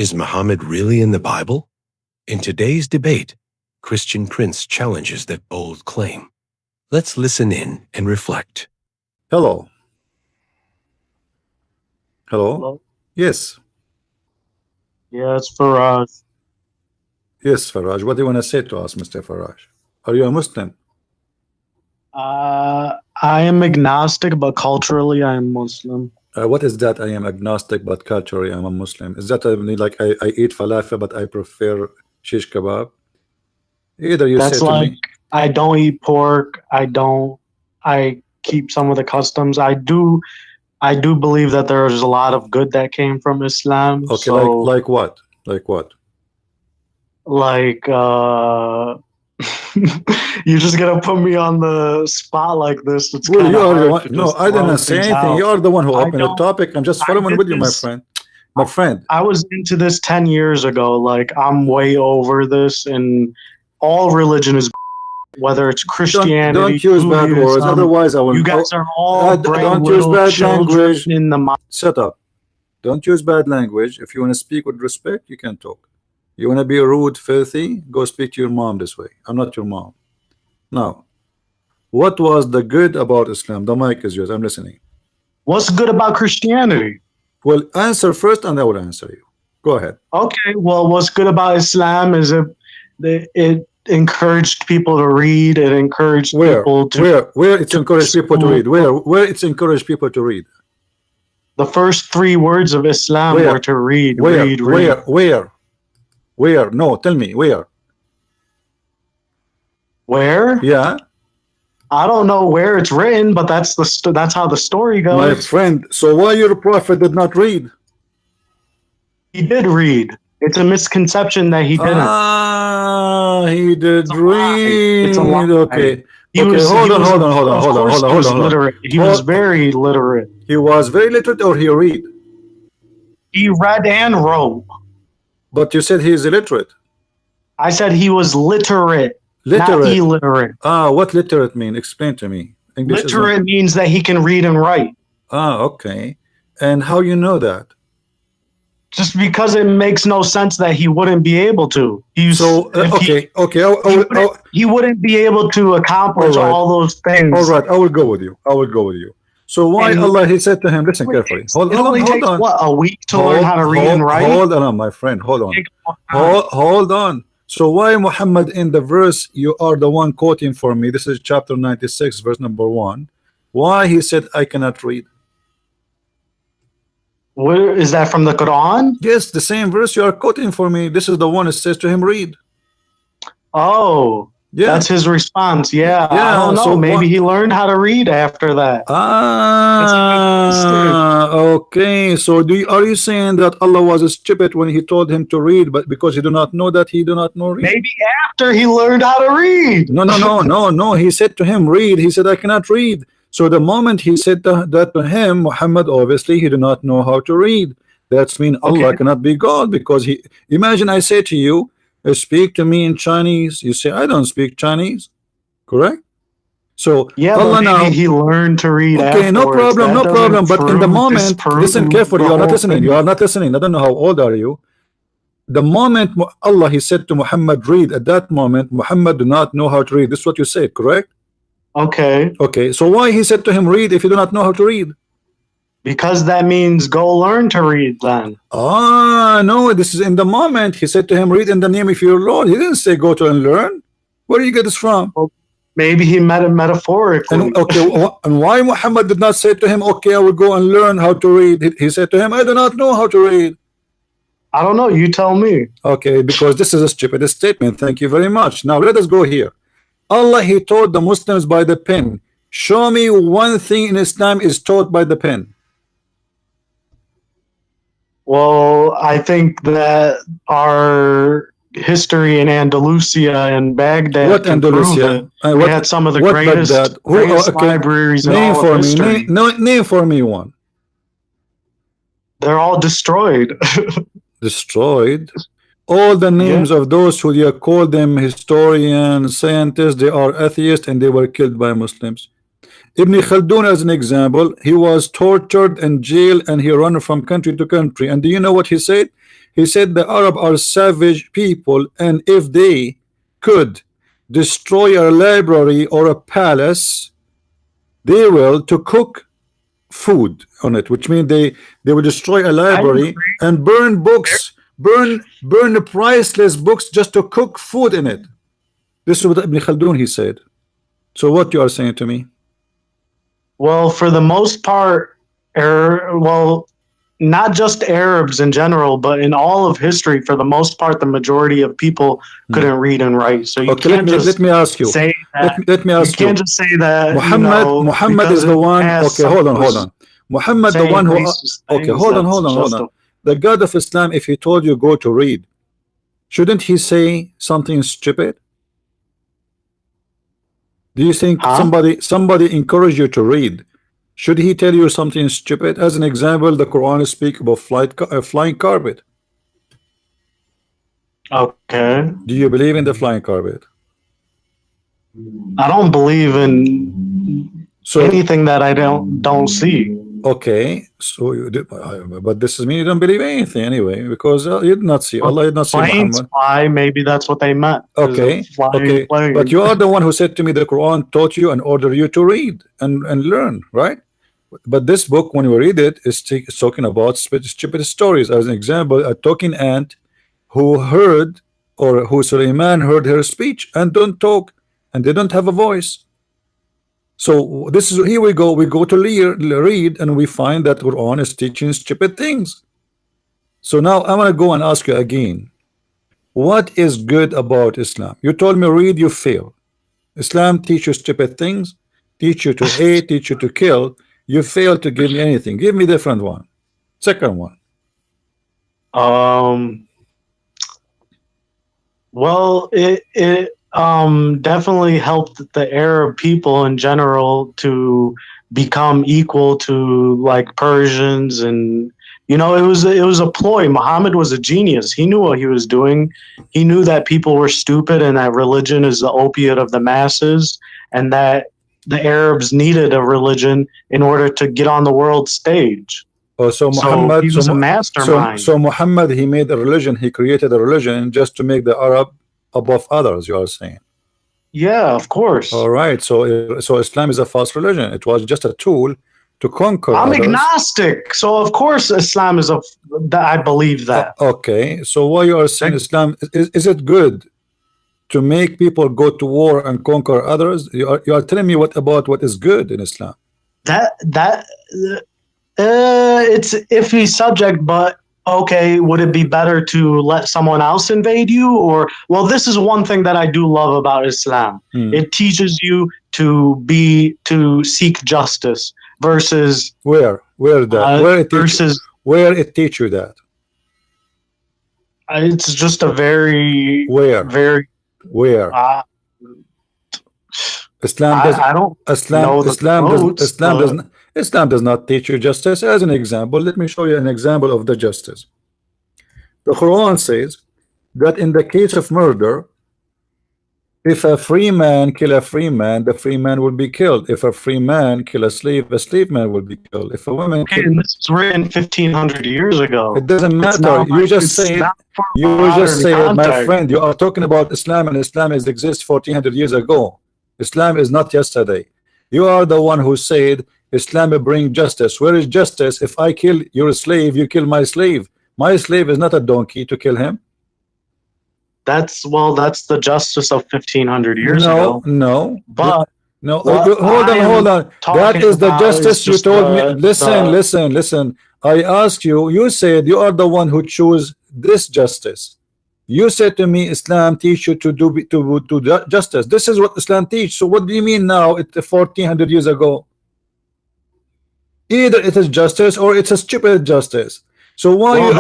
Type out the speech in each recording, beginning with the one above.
Is Muhammad really in the Bible? In today's debate, Christian Prince challenges that bold claim. Let's listen in and reflect. Hello. Hello? Hello? Yes. Yeah, it's Faraj. Yes, Faraj. What do you want to say to us, Mr. Faraj? Are you a Muslim? I am agnostic, but culturally I am Muslim. What is that? I am agnostic, but culturally I'm a Muslim. Is that like I eat falafel, but I prefer shish kebab? Either you That's say to like me. I don't eat pork. I keep some of the customs. I do believe that there is a lot of good that came from Islam. Okay, So like what? Like what? like you're just gonna put me on the spot like this. It's Well, kind you of are the hard one. to No, just I didn't throw say things anything. out. You are the one who I opened the don't- topic. I'm just I following did with you, my this- friend. My friend. I was into this 10 years ago. Like, I'm way over this, and all religion is, whether it's Christianity, Don't use bad words. Buddhism, Otherwise, I will. you guys are all don't use little bad children language. in the mind. Shut up. Don't use bad language. If you want to speak with respect, you can talk. You want to be rude, filthy, go speak to your mom this way. I'm not your mom. Now, what was the good about Islam? The mic is yours. I'm listening. What's good about Christianity? Well, answer first and I will answer you. Go ahead. Okay, well, what's good about Islam is it encouraged people to read. It encouraged people to. Where it's encouraged people to read? Where it's encouraged people to read? The first 3 words of Islam were to read. Read. Where? No, tell me where. Where? Yeah. I don't know where it's written, but that's how the story goes. My friend, so why your prophet did not read? He did read. It's a misconception that he didn't. Ah, he did read. It's a lie. Okay. Hold on. Literate. He was very literate. He was very literate, or he read? He read and wrote. But you said he is illiterate. I said he was literate. Not illiterate. What literate mean? Explain to me. English literate means that he can read and write. Okay. And how you know that? Just because it makes no sense that he wouldn't be able to. He wouldn't be able to accomplish all those things. All right, I will go with you. So why Allah, he said to him, listen carefully. Hold on. What, a week to learn how to read and write? Hold on, my friend. Hold on. So why Muhammad in the verse you are the one quoting for me? This is chapter 96, verse number 1. Why he said I cannot read? Where is that from the Quran? Yes, the same verse you are quoting for me. This is the one that says to him, read. Oh, yeah. That's his response. Yeah, I don't know. So maybe he learned how to read after that. Okay. So are you saying that Allah was stupid when he told him to read, but because he do not know that he do not know read? Maybe after he learned how to read. No. He said to him, read. He said, I cannot read. So the moment he said that to him, Muhammad, obviously he did not know how to read. That's mean Allah cannot be God, because he, imagine I say to you, speak to me in Chinese. You say, I don't speak Chinese. Correct? So yeah, Allah now he learned to read. Okay, no problem. But in the moment, listen carefully. You are not listening. I don't know how old are you. The moment Allah he said to Muhammad, read, at that moment, Muhammad do not know how to read. This is what you said, correct? Okay, so why he said to him, read, if you do not know how to read? Because that means go learn to read then. No, this is in the moment. He said to him, read in the name of your Lord. He didn't say go to and learn. Where do you get this from? Well, maybe he meant it metaphorically. And why Muhammad did not say to him, okay, I will go and learn how to read? He said to him, I do not know how to read. I don't know. You tell me. Okay, because this is a stupid statement. Thank you very much. Now let us go here. Allah, he taught the Muslims by the pen. Show me one thing in Islam is taught by the pen. Well, I think that our history in Andalusia and Baghdad. What Andalusia? We had some of the greatest libraries in all of history. Name for me one. They're all destroyed. Destroyed? All the names of those who you call them historians, scientists, they are atheists and they were killed by Muslims. Ibn Khaldun, as an example, he was tortured and jailed and he ran from country to country. And do you know what he said? He said the Arab are savage people, and if they could destroy a library or a palace, they will to cook food on it, which means they will destroy a I library and burn books, burn the priceless books just to cook food in it. This is what Ibn Khaldun he said. So what you are saying to me? Well, for the most part, well, not just Arabs in general, but in all of history, for the most part, the majority of people couldn't read and write. So you Okay, can't let me ask you. say that. Let me ask You can't just say that. Muhammad is the one. Okay, hold on. Muhammad the one who. Okay, hold on. The God of Islam, if he told you go to read, shouldn't he say something stupid? Do you think somebody encourage you to read? Should he tell you something stupid? As an example, the Quran speaks about flying carpet. Okay. Do you believe in the flying carpet? I don't believe in anything that I don't see. Okay, so you did, but this is me. You don't believe anything anyway, because you did not see Allah. You did not see Muhammad. Fly, maybe that's what they meant. Okay, okay, but you are the one who said to me the Quran taught you and ordered you to read and learn, right? But this book, when you read it, is talking about stupid stories. As an example, a talking ant who heard, or who Suleiman heard her speech and don't talk, and they don't have a voice. So this is, here we go to read, and we find that Quran is teaching stupid things. So now I want to go and ask you again, what is good about Islam? You told me read, you fail. Islam teach you stupid things, teach you to hate, teach you to kill. You fail to give me anything. Give me a different one. Second one. Well, it definitely helped the Arab people in general to become equal to like Persians, and it was a ploy. Muhammad was a genius. He knew what he was doing. He knew that people were stupid and that religion is the opiate of the masses, and that the Arabs needed a religion in order to get on the world stage. Oh, so Muhammad, he was a mastermind. So Muhammad, he made a religion. He created a religion just to make the Arab above others, you are saying? Yeah, of course. All right, so Islam is a false religion. It was just a tool to conquer I'm others. agnostic, so of course Islam is I believe that. Okay, so why you are saying Islam, is it good to make people go to war and conquer others? You are telling me what is good in Islam? It's iffy subject, but okay, would it be better to let someone else invade you? Or, well, this is one thing that I do love about Islam. It teaches you to seek justice versus where it teach you that? It's just a very Islam does not teach you justice. As an example, let me show you an example of the justice. The Quran says that in the case of murder, if a free man kill a free man, the free man will be killed. If a free man kill a slave man will be killed. If a woman and this was written 1500 years ago. It doesn't matter. You just say it, my friend. You are talking about Islam, and Islam exists 1400 years ago. Islam is not yesterday. You are the one who said Islam will bring justice. Where is justice? If I kill your slave, you kill my slave. My slave is not a donkey to kill him. That's the justice of 1500 years ago. No. But hold on. That is the justice you told me. Listen. I asked you. You said you are the one who chose this justice. You said to me, Islam teach you to do justice. This is what Islam teach. So what do you mean now? It's 1400 years ago. Either it is justice or it's a stupid justice. So why? Well,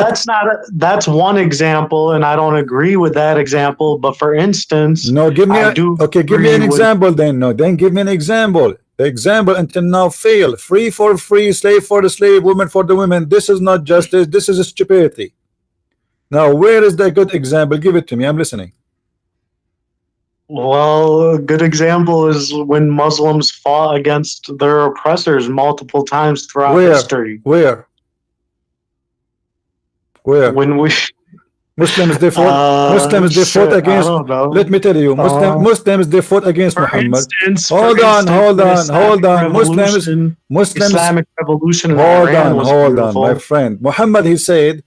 that's one example, and I don't agree with that example. But for instance, give me an example. Then give me an example. The example until now fail. Free for free, slave for the slave, women for the women. This is not justice. This is a stupidity. Now, where is the good example? Give it to me. I'm listening. Well, a good example is when Muslims fought against their oppressors multiple times throughout history. Where? Where? When we Muslims they fought. Muslims they fought shit, I against. don't know. Let me tell you, Muslims they fought against For Muhammad. instance, Hold on, hold on, hold on. Muslims, Islamic revolution in hold Iran on, was hold on, beautiful. my friend. Muhammad, he said,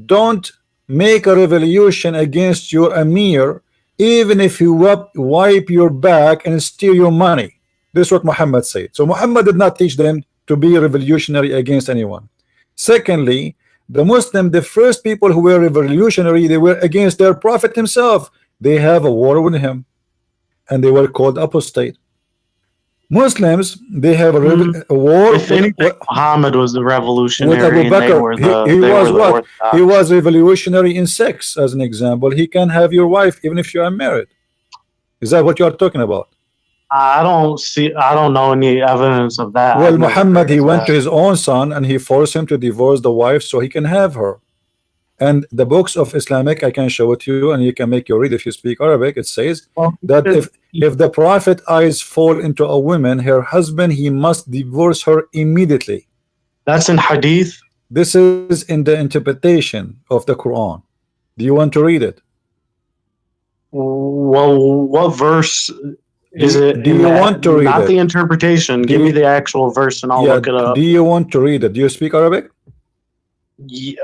don't make a revolution against your Amir, even if you wipe your back and steal your money. This is what Muhammad said. So Muhammad did not teach them to be revolutionary against anyone. Secondly, the Muslim, the first people who were revolutionary, they were against their prophet himself. They have a war with him, and they were called apostate. Muslims, they have a war If anything, Muhammad was the with Abu revolutionary, and they Bakr. were He they was were the what? Orthodox. He was revolutionary in sex, as an example. He can have your wife even if you are married. Is that what you are talking about? I don't know any evidence of that. Well, I've never Muhammad, heard he of went to that. his own son and he forced him to divorce the wife so he can have her. And the books of Islamic, I can show it to you and you can make your read if you speak Arabic. It says Well, that if the prophet eyes fall into a woman, her husband, he must divorce her immediately. that's in Hadith. This is in the interpretation of the Quran. Do you want to read it? Well, what verse is it Do in you that? want to read Not it? the interpretation. Do Give me you- the actual verse, and I'll Yeah, look it up. do you want to read it? Do you speak Arabic?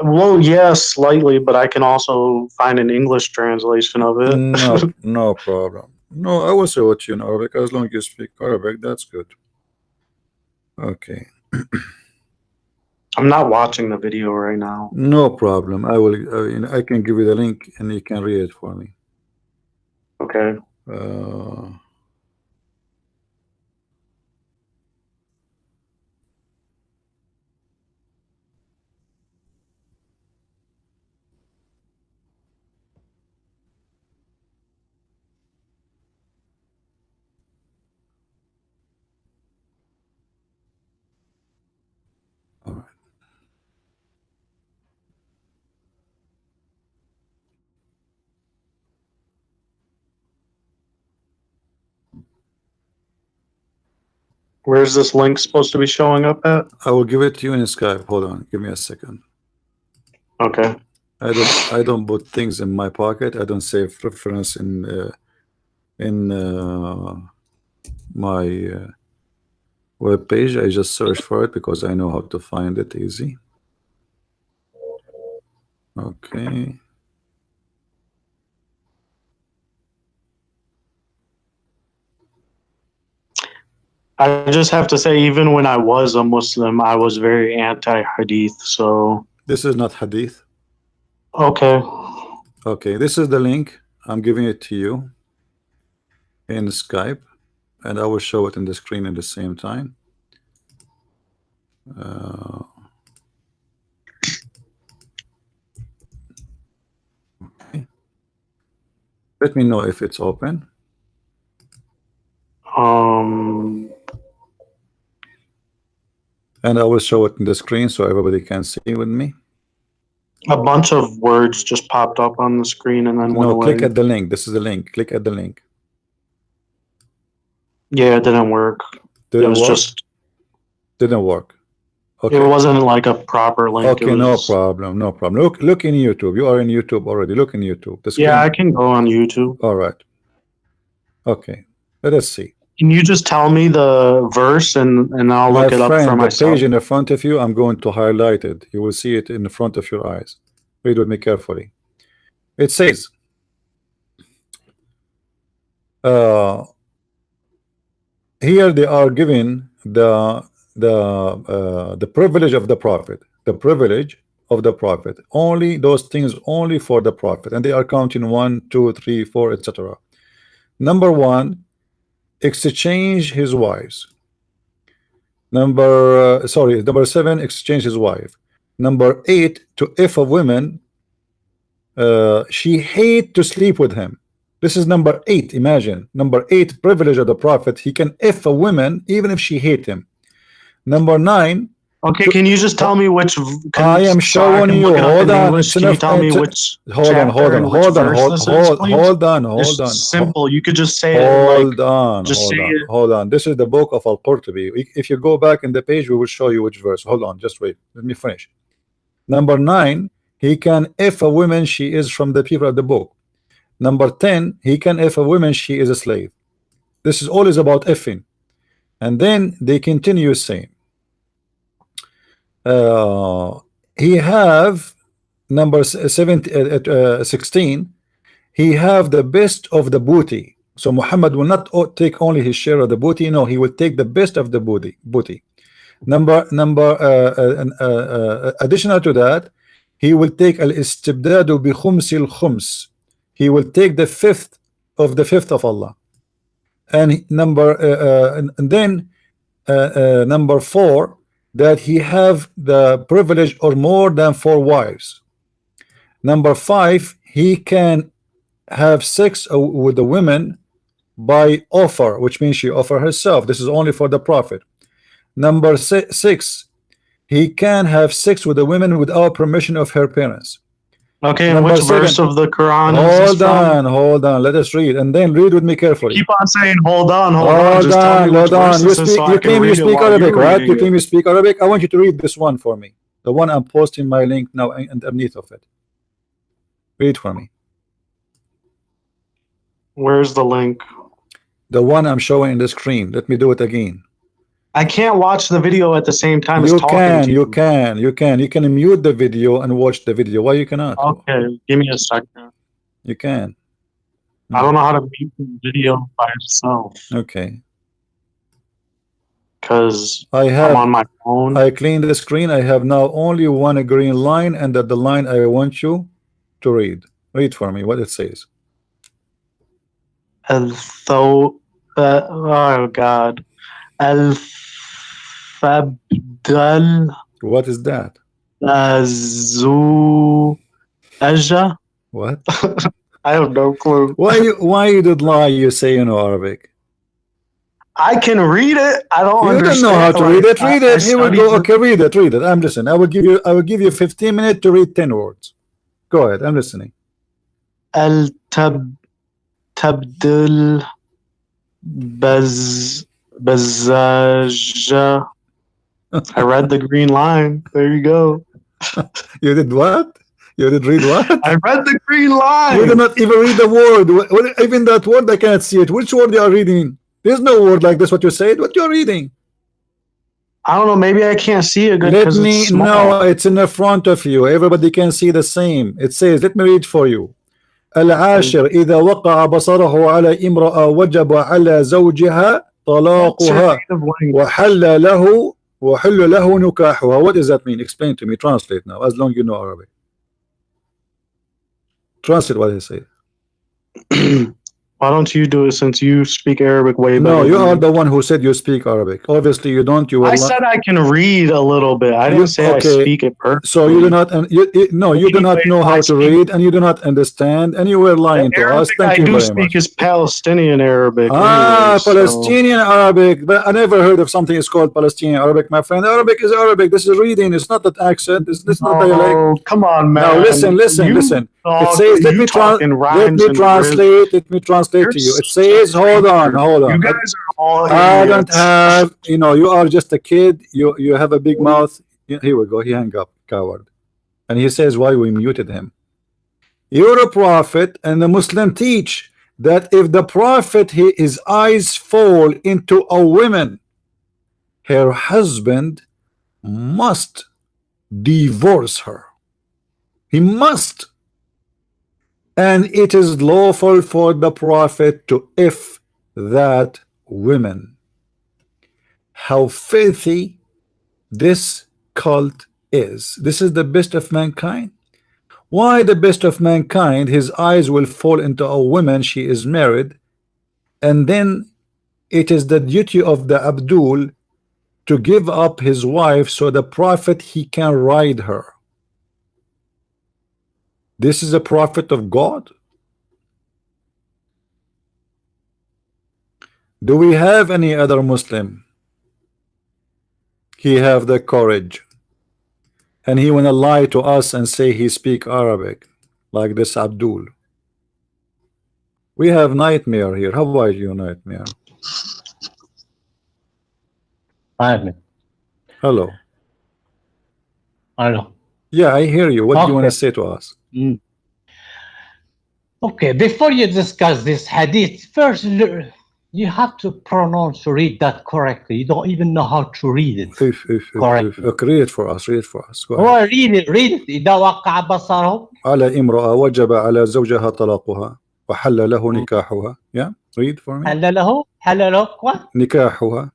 Well, yes, slightly, but I can also find an English translation of it. No, no problem. No, I will say what you in Arabic as long as you speak Arabic. That's good. Okay, I'm not watching the video right now. no problem. I will. I can give you the link and you can read it for me. Okay. All right. Where's this link supposed to be showing up at? I will give it to you in Skype. Hold on. Give me a second. Okay. I don't put things in my pocket. I don't save reference in my web page. I just search for it because I know how to find it easy. Okay. I just have to say, even when I was a Muslim, I was very anti-Hadith. So This is not Hadith. okay. Okay, this is the link. I'm giving it to you in Skype, and I will show it in the screen at the same time. Okay. Let me know if it's open. And I will show it in the screen so everybody can see with me. A bunch of words just popped up on the screen and then went No, away. click at the link. This is the link. Click at the link. Yeah, it didn't work. Did It was work? just. Didn't work. Okay. It wasn't like a proper link. Okay, It no was, problem, no problem. Look in YouTube. You are in YouTube already. Look in YouTube. The screen. yeah, I can go on YouTube. All right. Okay. Let us see. Can you just tell me the verse and I'll look it up for the myself? page in the front of you, I'm going to highlight it. You will see it in the front of your eyes. Read with me carefully. It says, here they are given the privilege of the prophet. The privilege of the prophet. Only those things only for the prophet, and they are counting 1, 2, 3, 4, etc. Number 1, exchange his wives. Number 7, exchange his wife. Number 8, to if a woman she hate to sleep with him. This is number 8. Imagine number 8, privilege of the prophet. He can if a woman even if she hate him. Number 9. Okay, can you just tell me which? I am showing you. Hold on. Can you tell me which? Hold on. Simple. You could just say hold it. On. Hold on. This is the book of Al-Qurtubi. If you go back in the page, we will show you which verse. Hold on. Just wait. Let me finish. Number 9. he can if a woman she is from the people of the book. Number 10, he can if a woman she is a slave. This is always about effing. And then they continue saying, he have number 16, he have the best of the booty. So Muhammad will not take only his share of the booty. No, he will take the best of the booty. Additional to that, he will take al-istibdadu bi khumsil khums. He will take the fifth of Allah. And then number 4, that he have the privilege or more than 4 wives. Number 5, he can have sex with the women by offer, which means she offer herself. This is only for the prophet. Number 6, he can have sex with the women without permission of her parents. Okay, and Number which 7, verse of the Quran is this from? Hold on, let us read, and then read with me carefully. Keep on saying hold on. Just tell me which verse You this is so I can claim you read it speak while Arabic, you're right? reading You it. claim you speak Arabic. I want you to read this one for me. The one I'm posting my link now underneath of it. Read for me. Where's the link? The one I'm showing in the screen. Let me do it again. I can't watch the video at the same time as You talking can, to you. you can mute the video and watch the video. Why you cannot? Okay, give me a second. You can. I don't know how to mute the video by itself Okay. because I I'm on have my phone. I cleaned the screen. I have now only one green line, and that the line I want you to read. Read for me what it says. Oh God. Al-Fabdal What is that? Aja? What? I have no clue. Why you did lie? You say you know Arabic. I can read it. I don't You understand. don't know how to read it. Read it. Here we studied go. it. Okay, read it. I'm listening. I will give you 15 minutes to read 10 words. Go ahead. I'm listening. Tabdil Bazaja. I read the green line. There you go. You did what? You did read what? I read the green line. You did not even read the word. Even that word, I cannot see it. Which word you are reading? There's no word like this. What you said? What you're reading? I don't know. Maybe I can't see it good because it's small. No, it's in the front of you. Everybody can see the same. It says, let me read for you. العاشر إذا وقع بصره على امرأة وجب على زوجها طلاقها وحل له نكاحها. What does that mean? Explain to me. Translate now, as long you know Arabic. Translate what he said. Why don't you do it since you speak Arabic way better? No, you are the one who said you speak Arabic. Obviously, you don't. I said I can read a little bit. I didn't say I speak it perfectly. So you do not. You do not know how to read, and you do not understand, and you were lying to us. Thank you very much. I do speak is Palestinian Arabic. Palestinian Arabic. But I never heard of something is called Palestinian Arabic, my friend. Arabic is Arabic. This is reading. It's not that accent. It's not dialect. Oh, come on, man. Now listen. It says, let me translate to you. It says, hold on. You guys are all I don't have, you are just a kid. You have a big mouth. Here we go. He hung up, coward. And he says why we muted him. You're a prophet, and the Muslim teach that if the prophet his eyes fall into a woman, her husband must divorce her. He must. And it is lawful for the prophet to if that woman. How filthy this cult is. This is the best of mankind. Why the best of mankind? His eyes will fall into a woman, she is married, and then it is the duty of the Abdul to give up his wife so the prophet he can ride her. This is a prophet of God. Do we have any other Muslim? He have the courage, and he wanna lie to us and say he speak Arabic like this Abdul. We have Nightmare here. How are you, Nightmare? Hi. Hello. Hello. Yeah, I hear you. What do you want to Okay. say to us? Okay, before you discuss this hadith, first you have to pronounce, read that correctly. You don't even know how to read it correctly. Okay, read it for us. Read it for us. Go ahead. Oh, read it, read it. إذا وقع بصره على امرأة وجب على زوجها طلاقها وحل له نكاحها. Yeah, read for me. حلله what? نكاحها.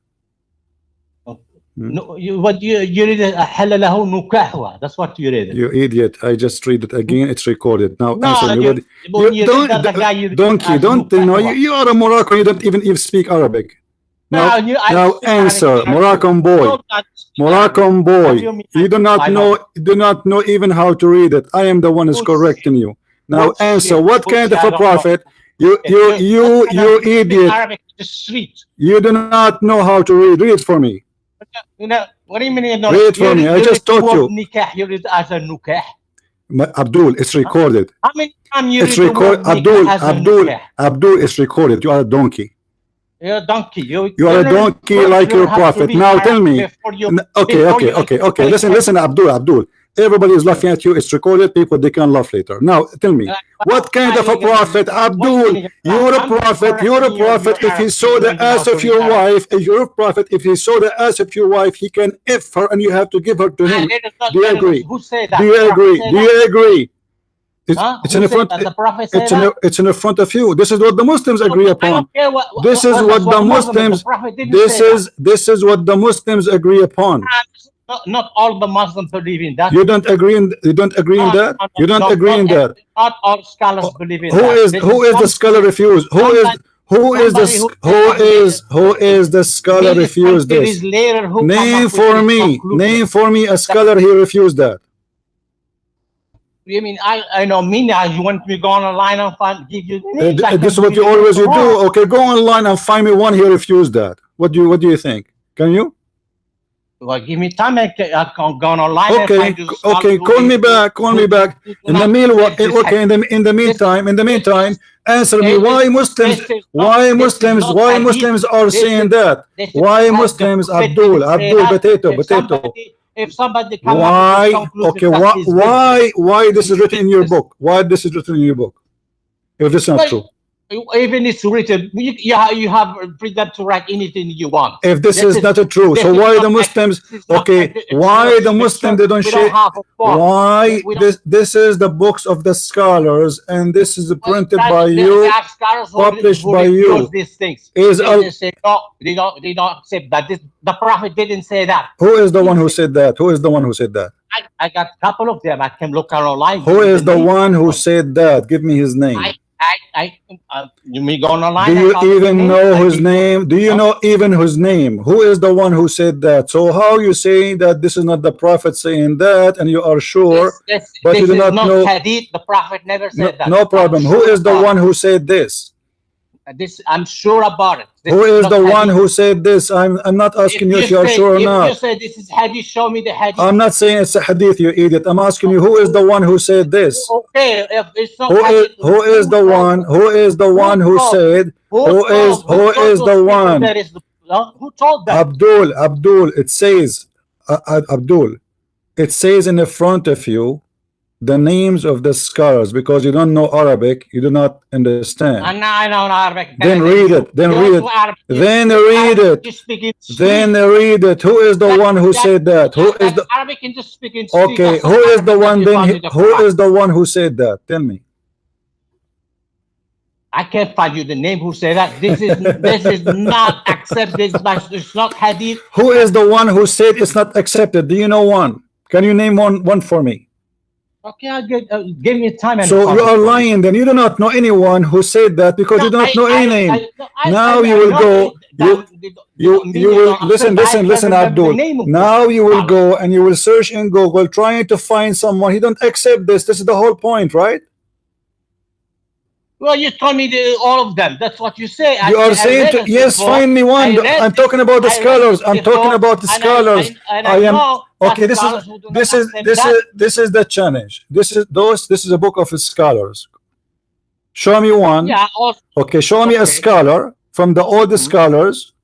No, you read it, حلله نكاحها. That's what you read it. You idiot! I just read it again. It's recorded. Now No, answer me. you read that, the guy you Donkey, don't you know? You are a Moroccan. You don't even speak Arabic. Now answer, Moroccan boy. Moroccan boy. You do not know even how to read it. I am the one who's correcting you. Now answer. What kind of a prophet? You idiot! You do not know how to read. Read for me. You know, what do you mean you don't? Read for me. I just taught you. Nikah, you read as a nukah. Abdul, it's recorded. How many times you It's read the word recorded. nikah as a nukah? Abdul, it's recorded. You are a donkey. You're a donkey. You are a donkey like your prophet. Now tell me. Okay. Listen, Abdul. Everybody is laughing at you. It's recorded. People, they can laugh later. Now tell me, what kind of a prophet? Abdul, you're a prophet. You're a prophet. If he saw the ass of your wife, you're a prophet. If he saw the ass of your wife, he can F her and you have to give her to him. Do you agree? Who said that? Do you agree? Do you agree? It's in the front. It's in the front of you. This is what the Muslims agree upon. This is what the Muslims. This is what the Muslims agree upon. Not all the Muslims believe in that. You don't agree in that. You don't agree in that. Not all scholars believe in that. Who is the scholar refused? Who is the scholar refused this? Name for me a scholar he refused that. You mean I know me now? You want me to go online and give you the names? This is what you always do. Okay, go online and find me one he refused that. What do you think? Can you? Well, give me time. I can go online. Okay. Call me back. In the meanwhile, okay. In the meantime, answer me. Why Muslims are saying that? Why Muslims? Abdul, potato. If somebody Why this is written in your book? Why this is written in your book? If this is not true. Even it's written, you have freedom to write anything you want. If this is not true, so why the Muslims? Okay, why the Muslims they don't share? Why this is the books of the scholars, and this is printed by you, published by you. These things. Is they say no, they don't accept that. The Prophet didn't say that. Who is the one who said that? Who is the one who said that? I got a couple of them. I can look online. Who is the one who said that? Give me his name. You may go online. Do you even know his name? Do you know even his name? Who is the one who said that? So how you say that this is not the Prophet saying that, and you are sure, but you do not know? Hadith. The Prophet never said that. No problem. Who is the one who said this? I'm sure about it. Who is the one who said this? I'm not asking you if you are sure or not. If you say this is hadith, show me the hadith. I'm not saying it's a hadith, you idiot. I'm asking you, who is the one who said this? Okay, if it's not who is the one who said? Who is the one? Who told that? Abdul. It says, Abdul. It says in the front of you the names of the scholars, because you don't know Arabic, you do not understand. I know Arabic. Then read it. Then read it. Who is the one who said that? Who is the Arabic can just speak in Okay, who is the one then? Who is the one who said that? Tell me. I can't find you the name who said that. This is not accepted. It's not hadith. Who is the one who said it's not accepted? Do you know one? Can you name one for me? Okay, I'll give me time. So you are lying then. You do not know anyone who said that, because you do not know any name. Now you will go. You will listen, Abdul. Now you will go and you will search in Google trying to find someone. He don't accept this. This is the whole point, right? Well, you told me all of them. That's what you say. You are saying yes, find me one. I'm talking about the scholars. I'm talking about the scholars. I am okay. This is the challenge. This is a book of scholars. Show me one. Yeah. Okay. Show me a scholar from the oldest scholars,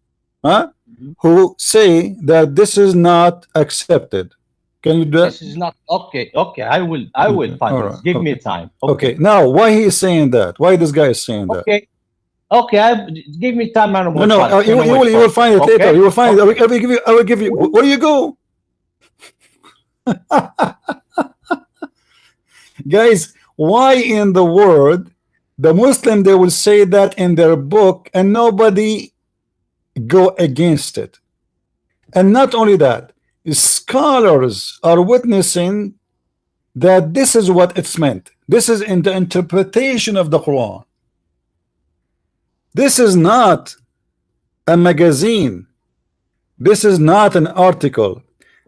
who say that this is not accepted. Can you do that? This is not okay. Okay, I will find All it. right. Give me Okay. time. Okay. Now, why he is saying that? Why this guy is saying that? Okay. Okay, give me time and I will No, find it. you will find it later. Okay? You will find it. I will give you. Where do you go? Guys, why in the world the Muslim they will say that in their book and nobody go against it? And not only that, scholars are witnessing that this is what it's meant. This is in the interpretation of the Quran. This is not a magazine. This is not an article.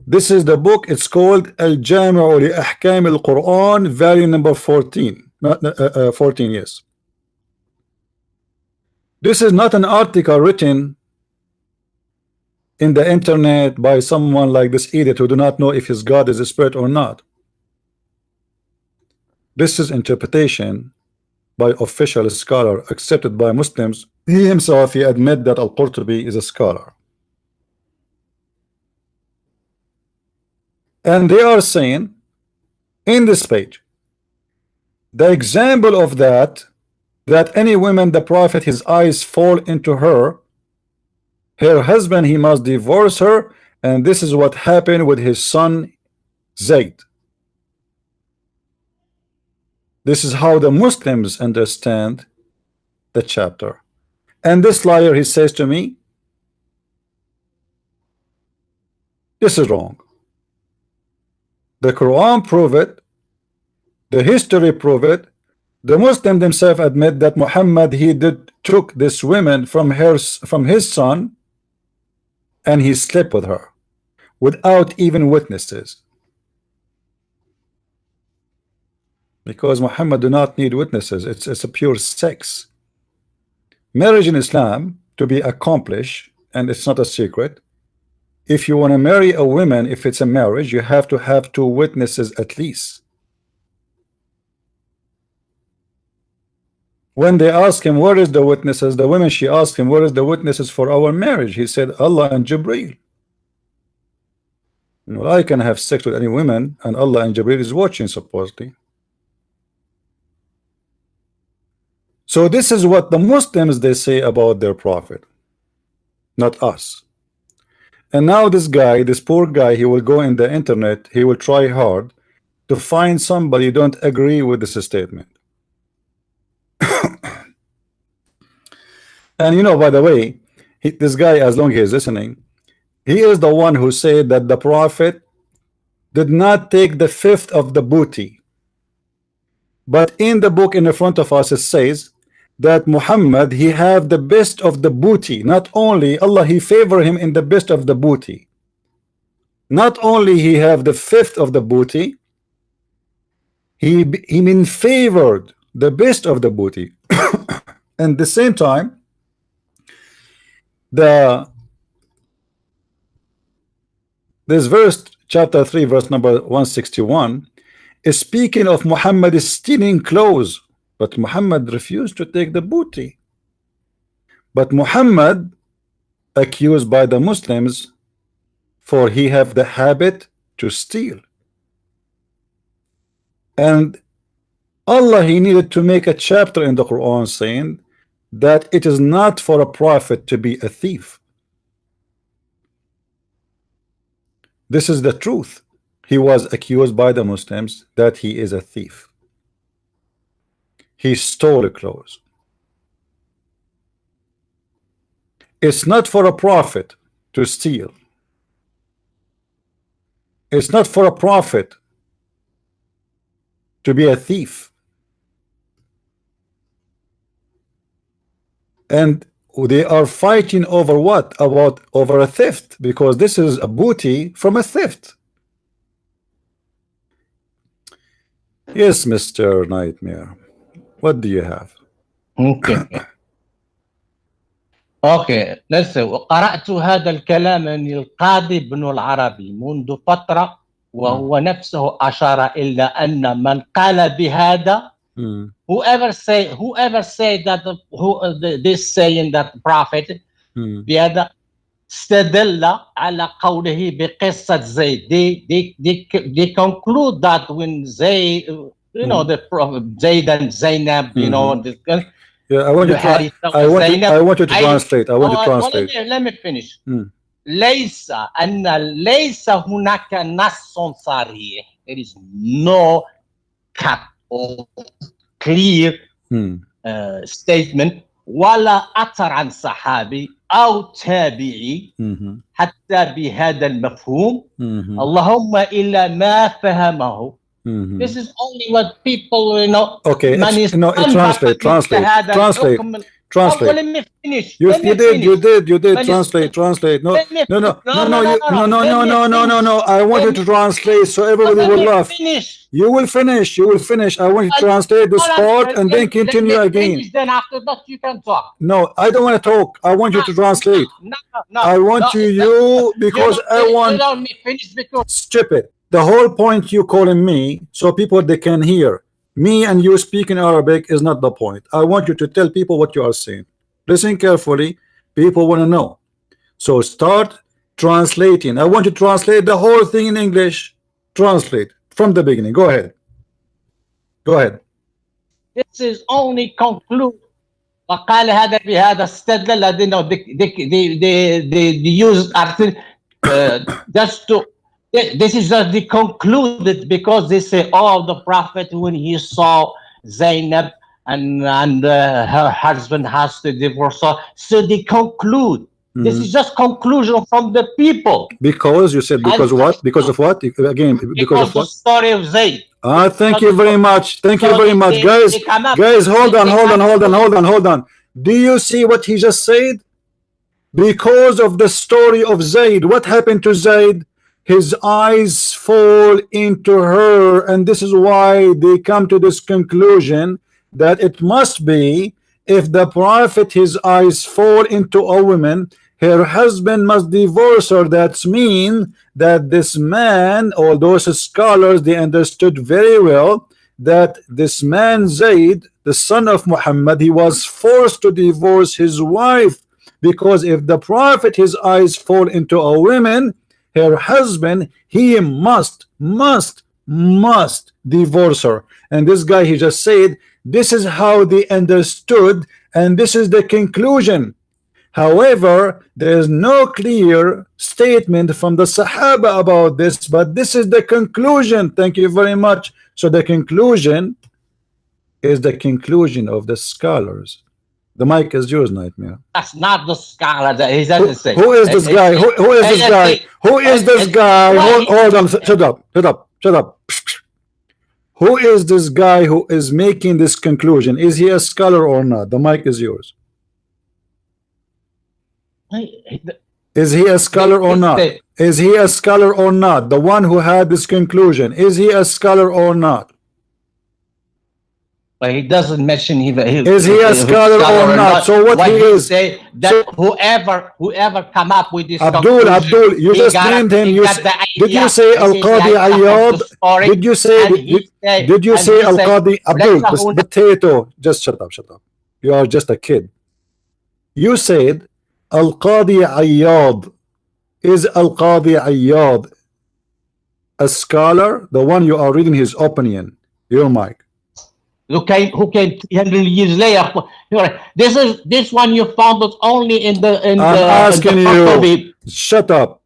This is the book. It's called Al-Jami'u li Ahkam al-Quran, volume number 14. 14, yes. This is not an article written in the internet by someone like this idiot who do not know if his God is a spirit or not. This is interpretation by official scholar accepted by Muslims. He himself, he admit that Al-Qurtubi is a scholar. And they are saying in this page, the example of that any woman the prophet his eyes fall into her husband he must divorce her, and this is what happened with his son Zayd. This is how the Muslims understand the chapter. And this liar, he says to me, this is wrong. The Quran prove it, the history prove it. The Muslims themselves admit that Muhammad took this woman from his son and he slept with her without even witnesses, because Muhammad do not need witnesses. It's a pure sex. Marriage in Islam to be accomplished, and it's not a secret. If you want to marry a woman, if it's a marriage, you have to have 2 witnesses at least. When they ask him where is the witnesses, the woman, she asked him where is the witnesses for our marriage. He said Allah and Jibreel. You know, I can have sex with any woman and Allah and Jibreel is watching supposedly. So this is what the Muslims they say about their prophet, not us. And now this guy, this poor guy, he will go in the internet, he will try hard to find somebody who don't agree with this statement. And you know, by the way, this guy, as long as he is listening, he is the one who said that the prophet did not take the 5th of the booty. But in the book in the front of us, it says that Muhammad, he have the best of the booty. Not only Allah, he favor him in the best of the booty. Not only he have the 5th of the booty, he been favored the best of the booty. And at the same time, this verse, chapter 3, verse number 161, is speaking of Muhammad is stealing clothes, but Muhammad refused to take the booty. But Muhammad accused by the Muslims for he have the habit to steal. And Allah, he needed to make a chapter in the Quran saying that it is not for a prophet to be a thief. This is the truth. He was accused by the Muslims that he is a thief. He stole clothes. It's not for a prophet to steal. It's not for a prophet to be a thief. And they are fighting over what? Over a theft, because this is a booty from a theft. Yes, Mr. Nightmare. What do you have? Okay. اوكي لسه وقرأت هذا الكلام من القاضي بن العربي منذ فترة وهو نفسه أشار إلى أن من قال بهذا whoever say that this saying that prophet بهذا استدل على قوله بقصة زيد. They conclude that when Zayd, you know, the prophet Zayd and Zainab, you know, this, Yeah, I want you to translate. I want to translate. Let me finish. ليس هناك نص صريح. There is no cut or clear statement ولا أثر عن صحابي أو تابعي حتى بهذا المفهوم اللهم إلا ما فهمه. This is only what people, you know. Okay, translate. Let me finish. You did. Translate. No. I want you to translate so everybody will laugh. You will finish. I want you to translate this part and then continue again. Then after that you can talk. No, I don't want to talk. I want you to translate. I want you because I want. Let me finish because stupid. The whole point you calling me so people they can hear. Me and you speaking Arabic is not the point. I want you to tell people what you are saying. Listen carefully. People want to know. So start translating. I want you to translate the whole thing in English. Translate from the beginning. Go ahead. This is only conclude. وقال هذا بهذا استدلل. They use just to. This is just the concluded because they say, oh, the prophet when he saw Zainab and her husband has to divorce her, so they conclude. This is just conclusion from the people. Because you said because of what? Because of what? Again, because of what? The story of Zayd. Thank you very much. Thank you very much, guys. Guys, hold on. Do you see what he just said? Because of the story of Zayd. What happened to Zayd? His eyes fall into her, and this is why they come to this conclusion that it must be if the prophet his eyes fall into a woman, her husband must divorce her. That's mean that this man, or those scholars, they understood very well that this man Zayd, the son of Muhammad, he was forced to divorce his wife, because if the prophet his eyes fall into a woman, her husband, he must divorce her. And this guy, he just said this is how they understood, and this is the conclusion. However, there is no clear statement from the Sahaba about this, but this is the conclusion. Thank you very much. So the conclusion is the conclusion of the scholars. The mic is yours, Nightmare. That's not the scholar that he doesn't say. Who is this guy? Who is this guy? Who is this guy? Hold on. Shut up. Who is this guy who is making this conclusion? Is he a scholar or not? The mic is yours. Is he a scholar or not? Is he a scholar or not? The one who had this conclusion. Is he a scholar or not? But he doesn't mention is he a scholar or not? So what he is? Say that whoever come up with this Abdul, you just named him. Did you say Al-Qadi Ayyad? Did you say Al-Qadi Abdul? This potato. Just shut up. You are just a kid. You said Al-Qadi Ayyad. Is Al-Qadi Ayyad a scholar? The one you are reading his opinion. Your mic. Who came 300 years later. This one you found it only in the I'm asking you. Shut up.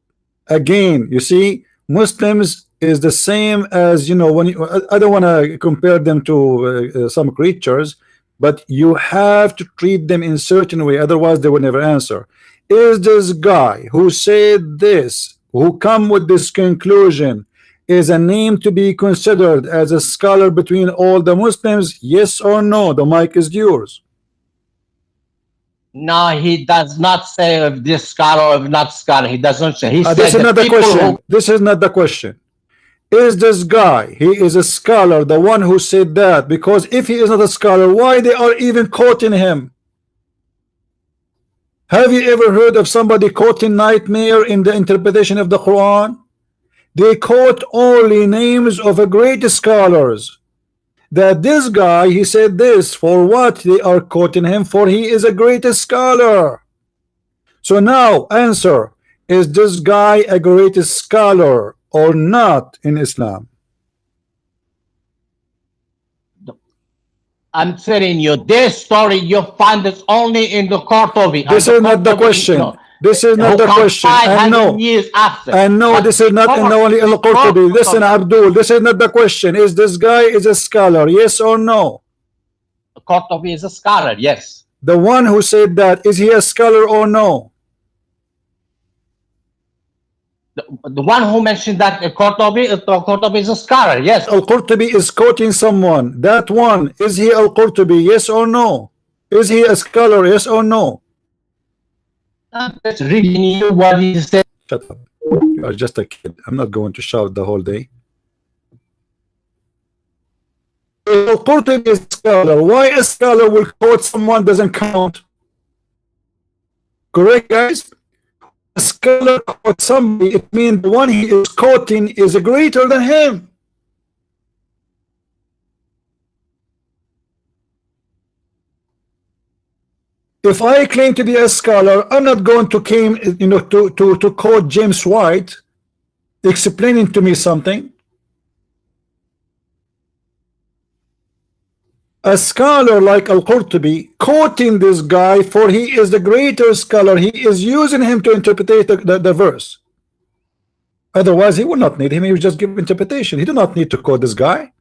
Again, you see, Muslims is the same as, you know, when I don't want to compare them to some creatures, but you have to treat them in a certain way, otherwise they will never answer. Is this guy who said this, who come with this conclusion, is a name to be considered as a scholar between all the Muslims? Yes or no? The mic is yours. No, he does not say if this scholar or not scholar. He doesn't say. He this is not the question. This is not the question. Is this guy, he is a scholar, the one who said that? Because if he is not a scholar, why they are even quoting him? Have you ever heard of somebody quoting Nightmare in the interpretation of the Quran? They quote only names of a great scholars. That this guy, he said this, for what they are quoting him for, he is a great scholar. So now answer, is this guy a great scholar or not in Islam? I'm telling you, this story you find it only in the Qurtubi. This is not the question. This is not the question. And no, years after. and no, this is not in only al-Qurtubi. Listen, Abdul, this is not the question. Is this guy is a scholar? Yes or no? Qurtubi is a scholar, yes. The one who said that, is he a scholar or no? The one who mentioned that Qurtubi is a scholar, yes. Al-Qurtubi is quoting someone. That one, is he Al-Qurtubi? Yes or no? Is he a scholar? Yes or no? That's reading you what he said. Shut up. You are just a kid. I'm not going to shout the whole day. Al-Qurtubi is a scholar. Why a scholar will quote someone doesn't count? Correct, guys? A scholar quotes somebody, it means the one he is quoting is greater than him. If I claim to be a scholar, I'm not going to claim, to quote James White explaining to me something. A scholar like Al-Qurtubi quoting this guy, for he is the greater scholar, he is using him to interpret the verse. Otherwise he would not need him, he would just give interpretation. He do not need to quote this guy.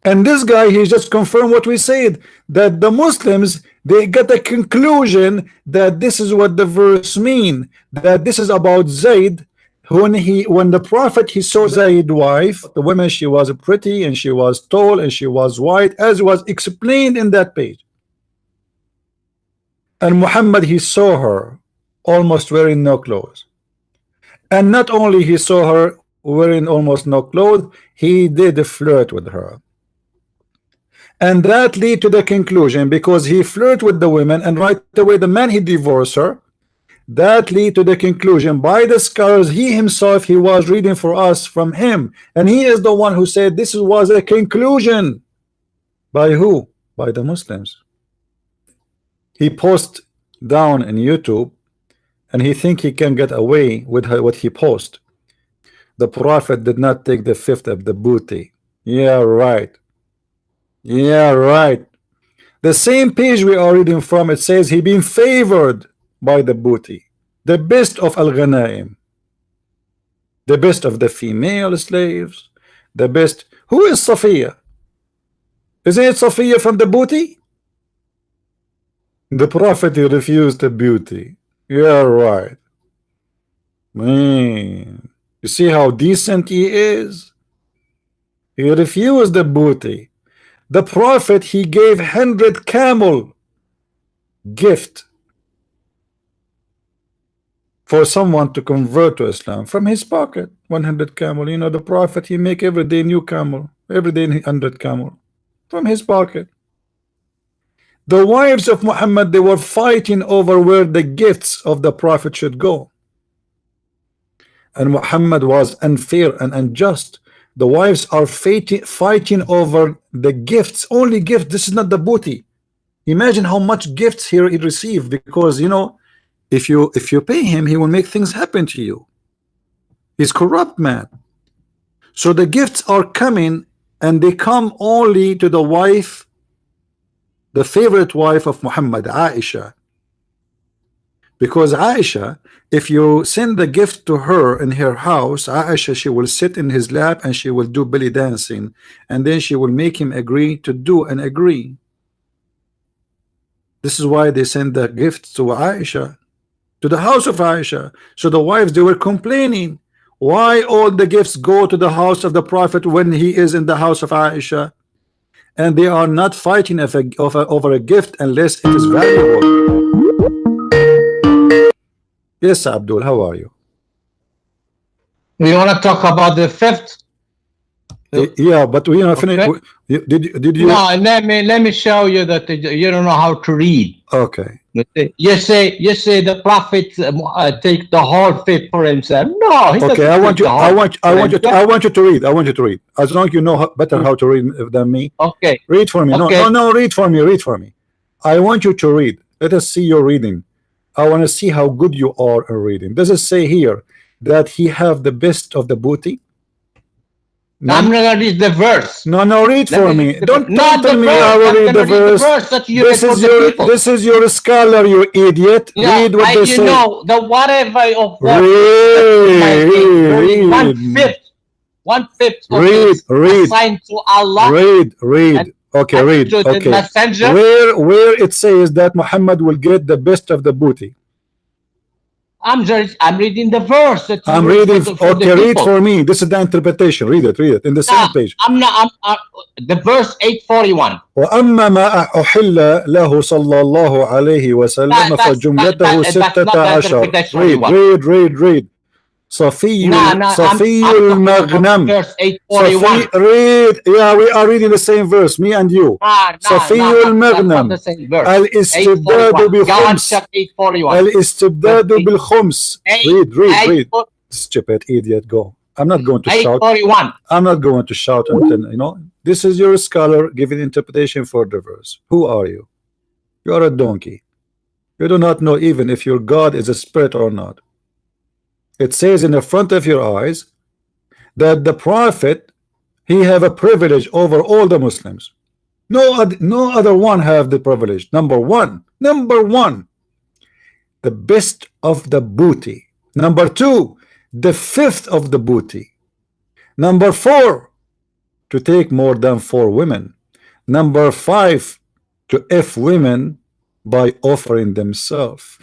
And this guy, he just confirmed what we said, that the Muslims, they get a conclusion that this is what the verse mean, that this is about Zayd. When the Prophet, he saw Zayd's wife, the woman, she was pretty and she was tall and she was white, as was explained in that page. And Muhammad, he saw her almost wearing no clothes. And not only he saw her wearing almost no clothes, he did flirt with her. And that lead to the conclusion, because he flirted with the women and right away the man, he divorced her. That lead to the conclusion by the scholars, he himself, he was reading for us from him, and he is the one who said this was a conclusion. By who? By the Muslims. He posts down in YouTube and he think he can get away with what he post. The Prophet did not take the fifth of the booty. Yeah, right. Yeah, right. The same page we are reading from, it says he been favored by the booty, the best of al-ghanaim, the best of the female slaves, the best. Who is Safiya? Isn't it Safiya from the booty? The Prophet, he refused the booty. Yeah, right. Man, you see how decent he is? He refused the booty. The Prophet, he gave 100 camel gift for someone to convert to Islam from his pocket. 100 camel. You know, the Prophet, he make every day new camel, every day 100 camel from his pocket. The wives of Muhammad, they were fighting over where the gifts of the Prophet should go, and Muhammad was unfair and unjust. The wives are fighting over the gifts, only gift. This is not the booty. Imagine how much gifts here he received, because you know, if you pay him, he will make things happen to you. He's corrupt man. So the gifts are coming, and they come only to the wife, the favorite wife of Muhammad, Aisha. Because Aisha, if you send the gift to her in her house, Aisha, she will sit in his lap and she will do belly dancing, and then she will make him agree to do and agree. This is why they send the gift to Aisha, to the house of Aisha. So the wives, they were complaining, why all the gifts go to the house of the Prophet when he is in the house of Aisha, and they are not fighting over a gift unless it is valuable. Yes, Abdul, how are you? We want to talk about the fifth? Yeah, but we are finished. Okay. Did you? No, let me show you that you don't know how to read. Okay. You say the Prophet take the whole fifth for himself. No, he okay. I want you to read. I want you to read. As long as you know better how to read than me. Okay. Read for me. Okay. No, read for me. Read for me. I want you to read. Let us see your reading. I want to see how good you are in reading. Does it say here that he have the best of the booty? No, I'm gonna read the verse. no, read Let for me me. read the Don't verse. Not tell the me verse. I will I'm read gonna the verse. that you read for the people. This is your scholar, you idiot. Yeah, Read what they you say. know, the whatever of what Read. 1/5 of Read, it read, assigned to Allah read. Okay, and read. to the Okay. messenger. Where it says that Muhammad will get the best of the booty? I'm reading the verse that you I'm read reading. for the Okay, read people. for me. This is the interpretation. Read it in the same page. I'm not. The verse 841. وأما ما أحل له صلى الله عليه وسلم فجملته That's not ستة the عشر. interpretation you want. Read. صفي صفي I'm المغنم. verse 841. صفي read. Yeah, we are reading the same verse, me and you. صفي المغنم. الاستبداد بالخمس. الاستبداد بالخمس. Read. Stupid idiot, go. I'm not going to shout. 841. I'm not going to shout until, you know, this is your scholar giving interpretation for the verse. Who are you? You are a donkey. You do not know even if your God is a spirit or not. It says in the front of your eyes that the prophet, he have a privilege over all the Muslims. No other one have the privilege. Number one, the best of the booty. Number two, the fifth of the booty. Number four, to take more than 4 women. Number 5, to F women by offering themselves.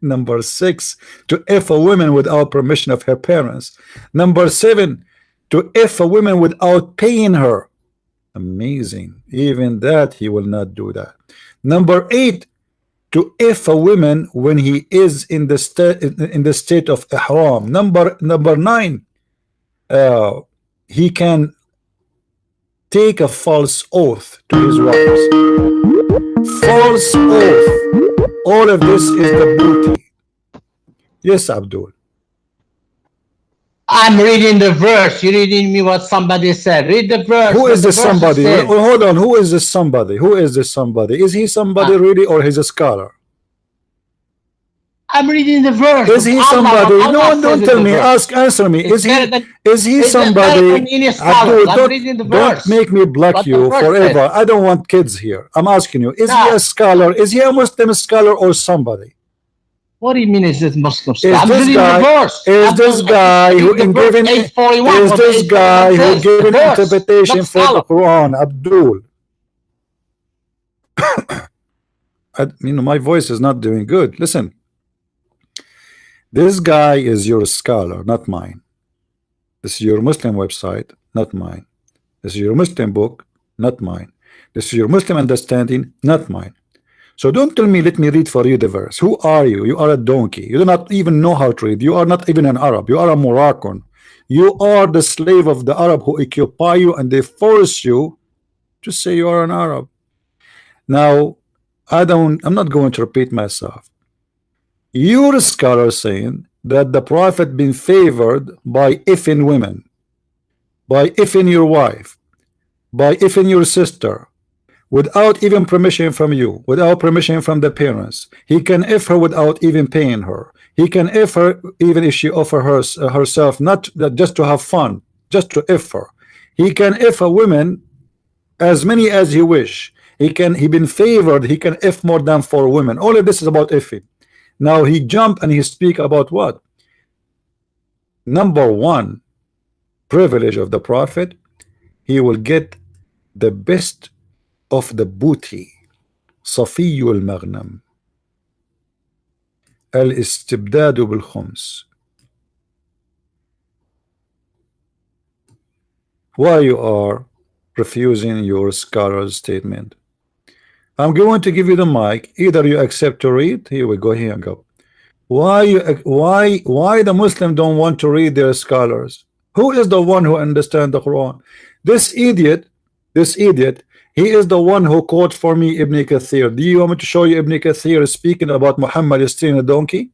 Number 6, to F a woman without permission of her parents. Number 7, to F a woman without paying her. Amazing. Even that he will not do that. Number 8, to F a woman when he is in the state of ihram. Number 9, he can take a false oath to his wives. False oath. All of this is the booty. Yes, Abdul. I'm reading the verse. You're reading me what somebody said. Read the verse. Who is this somebody? Hold on. Who is this somebody? Who is this somebody? Is he somebody really, or he's a scholar? I'm reading the verse. Is he somebody? No, don't tell me. Answer me. Is he somebody? Abdul, don't make me block you forever. I don't want kids here. I'm asking you. Is he a scholar? Is he a Muslim scholar or somebody? What do you mean? Is this Muslim scholar? Is this guy who given interpretation for the Quran? Abdul. My voice is not doing good. Listen. This guy is your scholar, not mine. This is your Muslim website, not mine. This is your Muslim book, not mine. This is your Muslim understanding, not mine. So don't tell me, let me read for you the verse. Who are you? You are a donkey. You do not even know how to read. You are not even an Arab. You are a Moroccan. You are the slave of the Arab who occupy you, and they force you to say you are an Arab. Now, I'm not going to repeat myself. Your scholar saying that the prophet been favored by effing women, by effing your wife, by effing your sister, without even permission from you, without permission from the parents. He can F her without even paying her. He can F her even if she offer herself, not just to have fun, just to F her. He can F a woman as many as he wish. He been favored. He can F more than 4 women. All of this is about effing. Now he jump and he speak about what? Number 1, privilege of the prophet. He will get the best of the booty. صفي المغنم. الاستبداد بالخمس. Why you are refusing your scholar's statement? I'm going to give you the mic. Either you accept to read. Here we go. Here and go. Why the Muslim don't want to read their scholars? Who is the one who understands the Quran? This idiot, he is the one who quote for me Ibn Kathir. Do you want me to show you Ibn Kathir speaking about Muhammad is stealing a donkey?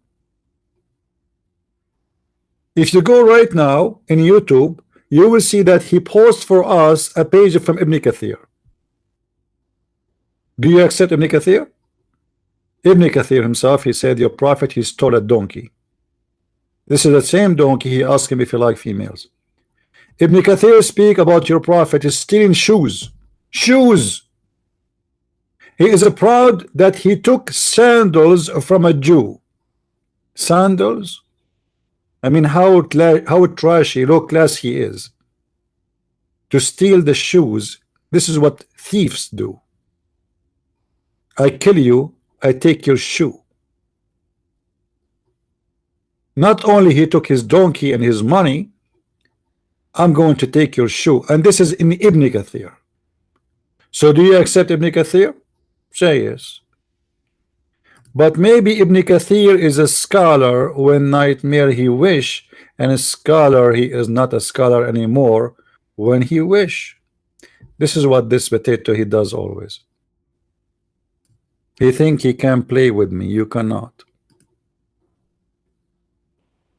If you go right now in YouTube, you will see that he posts for us a page from Ibn Kathir. Do you accept Ibn Kathir? Ibn Kathir himself, he said, your prophet, he stole a donkey. This is the same donkey. He asked him if he liked females. Ibn Kathir speak about your prophet is stealing shoes. Shoes. He is proud that he took sandals from a Jew. Sandals? I mean, how trashy, low class he is. To steal the shoes. This is what thieves do. I kill you, I take your shoe. Not only he took his donkey and his money, I'm going to take your shoe. And this is in Ibn Kathir. So do you accept Ibn Kathir? Say yes. But maybe Ibn Kathir is a scholar when nightmare he wish, and a scholar he is not a scholar anymore when he wish. This is what this potato he does always. He think he can play with me. You cannot.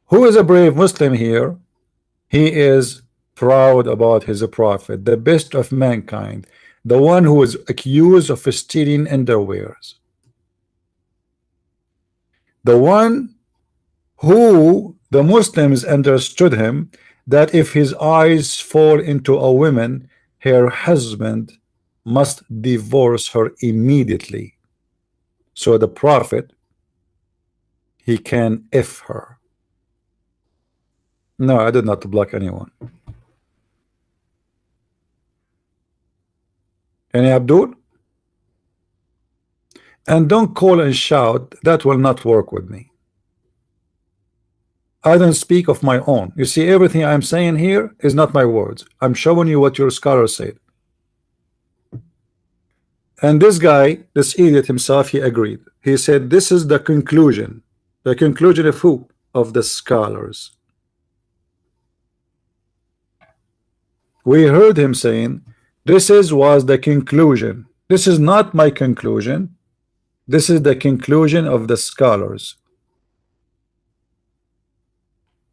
Who is a brave Muslim here? He is proud about his prophet, the best of mankind, the one who is accused of stealing underwears, the one who the Muslims understood him that if his eyes fall into a woman, her husband must divorce her immediately. So the prophet, he can F her. No, I did not block anyone. Any Abdul? And don't call and shout. That will not work with me. I don't speak of my own. You see, everything I'm saying here is not my words. I'm showing you what your scholar said. And this guy, this idiot himself, he agreed. He said this is the conclusion. The conclusion of who? Of the scholars. We heard him saying this was the conclusion. This is not my conclusion. This is the conclusion of the scholars.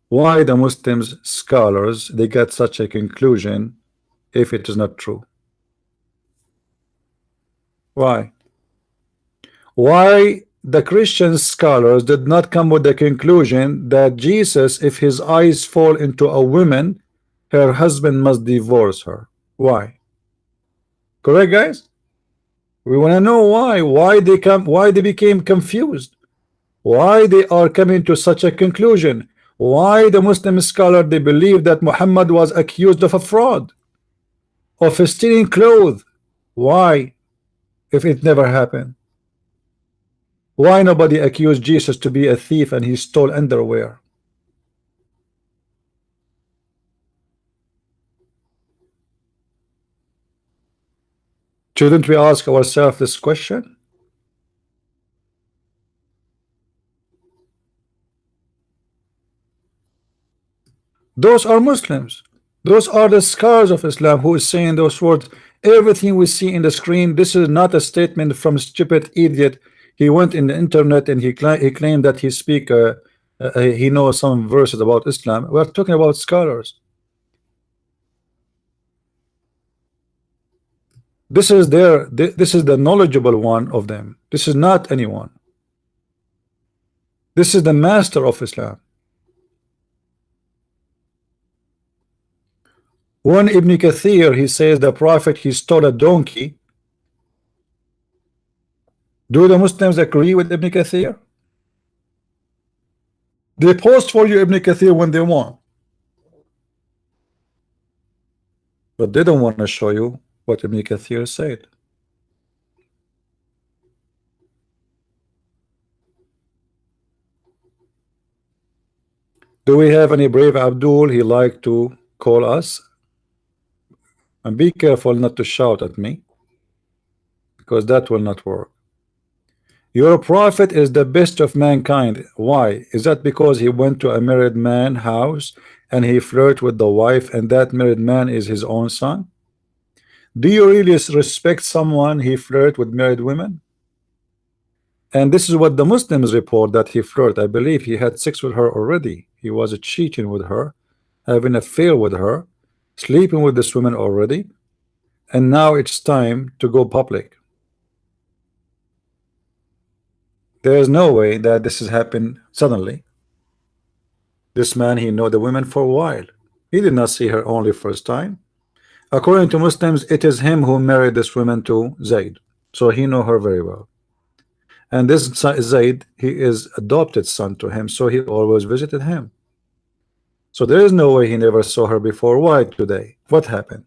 Why the Muslims scholars they get such a conclusion if it is not true? Why? Why the Christian scholars did not come with the conclusion that Jesus, if his eyes fall into a woman, her husband must divorce her? Why? Correct, guys? We want to know why they became confused, why they are coming to such a conclusion, why the Muslim scholar they believe that Muhammad was accused of a fraud, of stealing clothes. Why, if it never happened? Why nobody accused Jesus to be a thief and he stole underwear? Shouldn't we ask ourselves this question? Those are Muslims. Those are the scholars of Islam who is saying those words. Everything we see in the screen, this is not a statement from stupid idiot. He went in the internet and he claimed that he knows some verses about Islam. We are talking about scholars. This is the knowledgeable one of them. This is not anyone. This is the master of Islam. When Ibn Kathir he says the prophet he stole a donkey, do the Muslims agree with Ibn Kathir? They post for you Ibn Kathir when they want, but they don't want to show you what Ibn Kathir said. Do we have any brave Abdul? He like to call us, and be careful not to shout at me, because that will not work. Your prophet is the best of mankind. Why? Is that because he went to a married man's house and he flirted with the wife, and that married man is his own son? Do you really respect someone he flirted with married women? And this is what the Muslims report, that he flirted. I believe he had sex with her already. He was cheating with her, having an affair with her, sleeping with this woman already, and now it's time to go public. There is no way that this has happened suddenly. This man, he know the women for a while. He did not see her only first time. According to Muslims, it is him who married this woman to Zayd. So he know her very well. And this Zayd, he is adopted son to him, so he always visited him. So there is no way he never saw her before. Why today? What happened?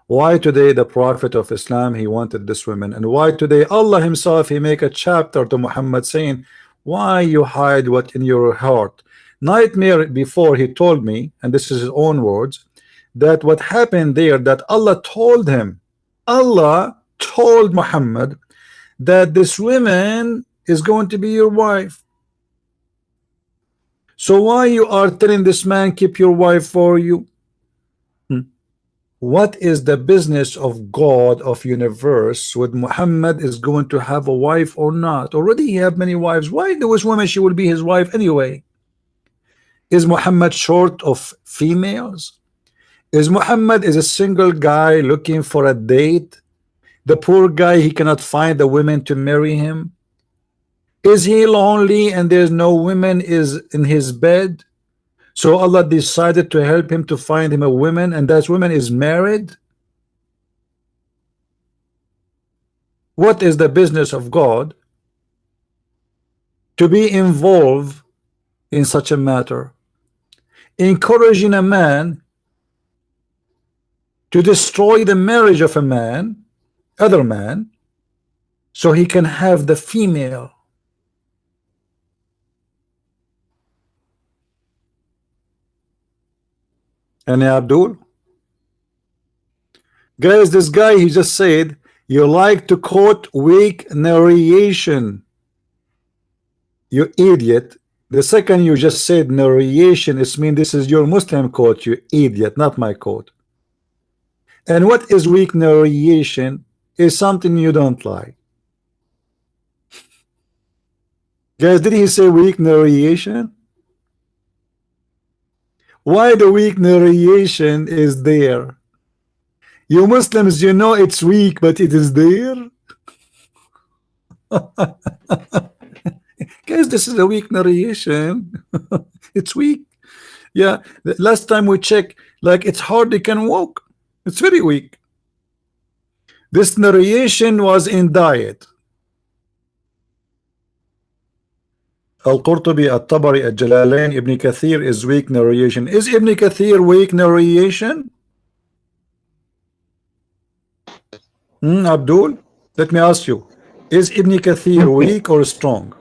Why today the Prophet of Islam, he wanted this woman? And why today Allah himself, he make a chapter to Muhammad saying, why you hide what in your heart? Nightmare before he told me, and this is his own words, that what happened there, that Allah told him, Allah told Muhammad that this woman is going to be your wife. So why you are telling this man keep your wife for you? What is the business of God of universe with Muhammad is going to have a wife or not? Already he have many wives. Why this woman she will be his wife anyway? Is Muhammad short of females? Is Muhammad is a single guy looking for a date? The poor guy, he cannot find a woman to marry him. Is he lonely and there's no women is in his bed? So Allah decided to help him to find him a woman, and that woman is married. What is the business of God to be involved in such a matter? Encouraging a man to destroy the marriage of a man, other man, so he can have the female. And Abdul, guys, this guy, he just said you like to quote weak narration. You idiot. The second you just said narration, it means this is your Muslim quote, you idiot, not my quote. And what is weak narration is something you don't like. Guys, did he say weak narration? Why the weak narration is there? You Muslims, you know it's weak, but it is there. Guys, this is a weak narration. It's weak. Yeah, the last time we checked, like it's hardly can walk. It's very weak. This narration was in diet. Al-Qurtubi, At-Tabari, Al-Jalalain, Ibn Kathir is weak narration. Is Ibn Kathir weak narration? Abdul, let me ask you, is Ibn Kathir weak or strong?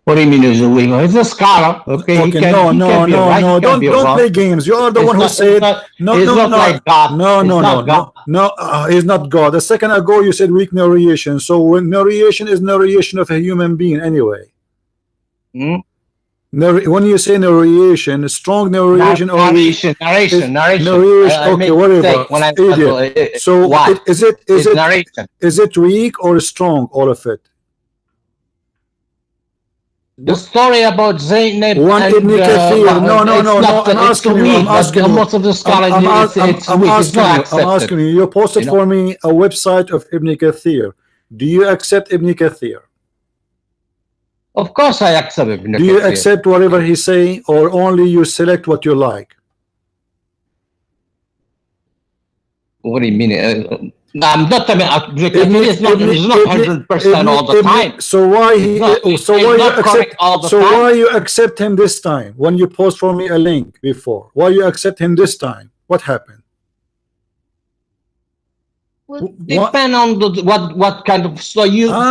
What do you mean is a weak? He's a scholar. Okay, Okay, no, don't play games. You are the one who said no. He's not God. A second ago you said weak narration. So when narration is narration of a human being anyway. When you say narration, strong narration, narration. Okay, whatever. Idiot. So is it weak or strong? All of it. The story about Zaynab one and Ibn Kathir. No. I'm asking you. Most of the scholars, I'm asking you. You posted for me a website of Ibn Kathir. Do you accept Ibn Kathir? Of course, I accept Ibn Kathir. Do you accept whatever he say, or only you select what you like? What do you mean? I'm not telling you. It's not 100% all the time. So why you accept him this time when you post for me a link before? Why you accept him this time? What happened? Well, depend on what kind of so you people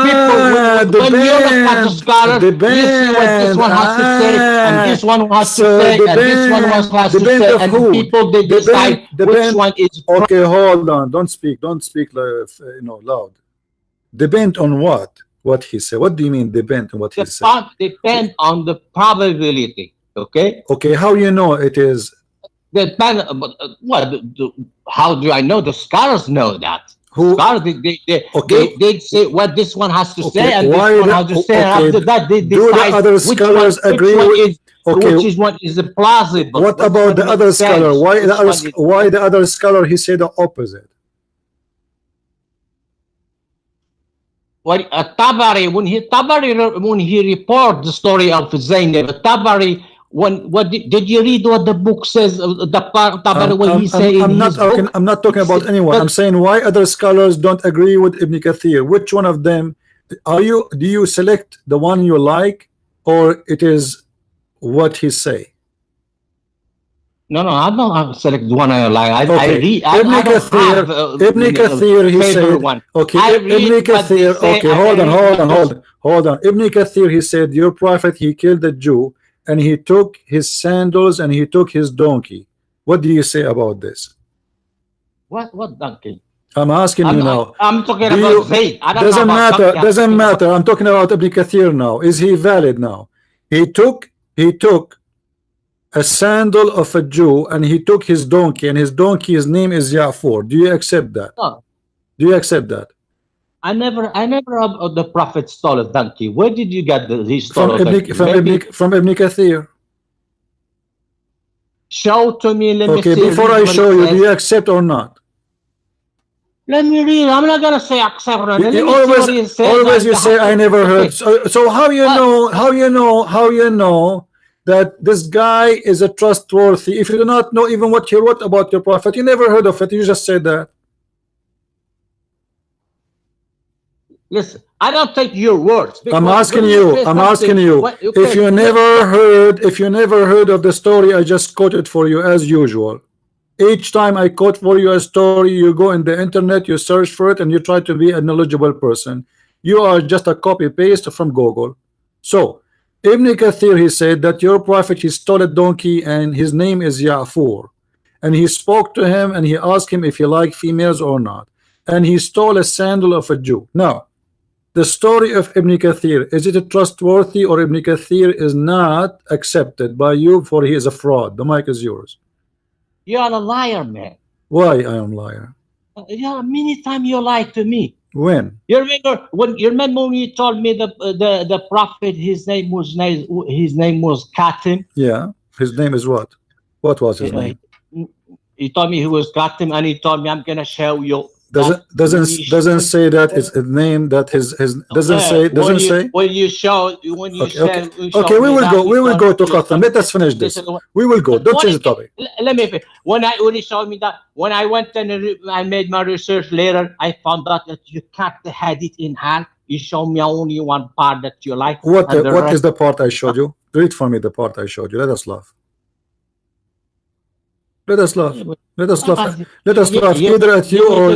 when you're the kind of scholar, you see what this one has to say, and this one has to say, and this one has to say, and the people they decide which one is. Okay, hold on. Don't speak loud. Depend on what? What he said. What do you mean depend on what he said? Depend on the probability. Okay. Okay. How you know it is? Depend. How do I know? The scholars know that. Who? Scholars, they say what this one has to say, and this one has to say. And after that, they decide other scholars agree which one is plausible. What about the other scholar? Why the other scholar he said the opposite? Tabari, when he report the story of Zainab, Tabari, did you read what the book says? Tabari, when he say I'm not talking about anyone. I'm saying why other scholars don't agree with Ibn Kathir. Which one of them do you select the one you like, or it is what he say? No, I'm not select the one I like. Okay. I read. Ibn Kathir, he said. One. Okay. Ibn Kathir. Okay. Hold on. Ibn Kathir, he said, your prophet, he killed a Jew, and he took his sandals and he took his donkey. What do you say about this? What donkey? I'm asking you now. I'm talking about Zayd. Doesn't matter. I'm talking about Ibn Kathir now. Is he valid now? He took a sandal of a Jew, and he took his donkey, and his donkey's name is Ya'fur. Do you accept that? No. Do you accept that? I never the prophet stole a donkey. Where did you get he stole from Ibn Kathir? Show to me. Let me see. Okay, before I show you, do you accept or not? Let me read. I'm not gonna say accept or not. Always you say I never heard. So how you know that this guy is a trustworthy if you do not know even what he wrote about your prophet? You never heard of it. You just said that. Listen, I don't take your words. I'm asking you. If you never heard of the story I just quoted for you as usual. Each time I quote for you a story, you go in the internet, you search for it, and you try to be a knowledgeable person. You are just a copy paste from Google. So Ibn Kathir, he said that your prophet, he stole a donkey and his name is Ya'fur, and he spoke to him and he asked him if he liked females or not, and he stole a sandal of a Jew. Now the story of Ibn Kathir, is it trustworthy, or Ibn Kathir is not accepted by you for he is a fraud? The mic is yours. You are a liar, man. Why I am liar? Yeah, many times you lied to me. When? You remember when you told me the prophet, his name was Katim? Yeah, his name is what? What was his name? He told me he was Katim, and he told me I'm gonna show you. Doesn't say that it's a name that his doesn't say. When you show we will go to Qatar. Let us finish this. We will go. Don't change the topic. Let me finish. When he showed me that, when I went and I made my research later, I found out that you cut the hadith in half. You show me only one part that you like. What is the part I showed you? Read for me the part I showed you. Let us laugh. Let us laugh. Let us laugh. Let us laugh either at you or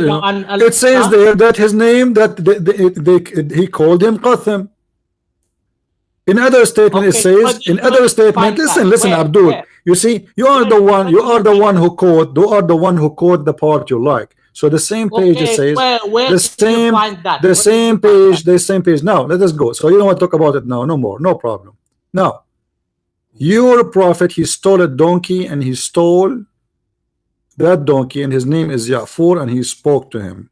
it says there that his name that he called him Qatham. In other statement it says. In other statement, listen, Abdul. You see, you are the one who quote. You are the one who quote the part you like. So the same page it says the same page. Now let us go. So you don't want to talk about it now. No more. No problem. Now, your prophet, he stole a donkey, and he stole that donkey, and his name is Ya'fur, and he spoke to him,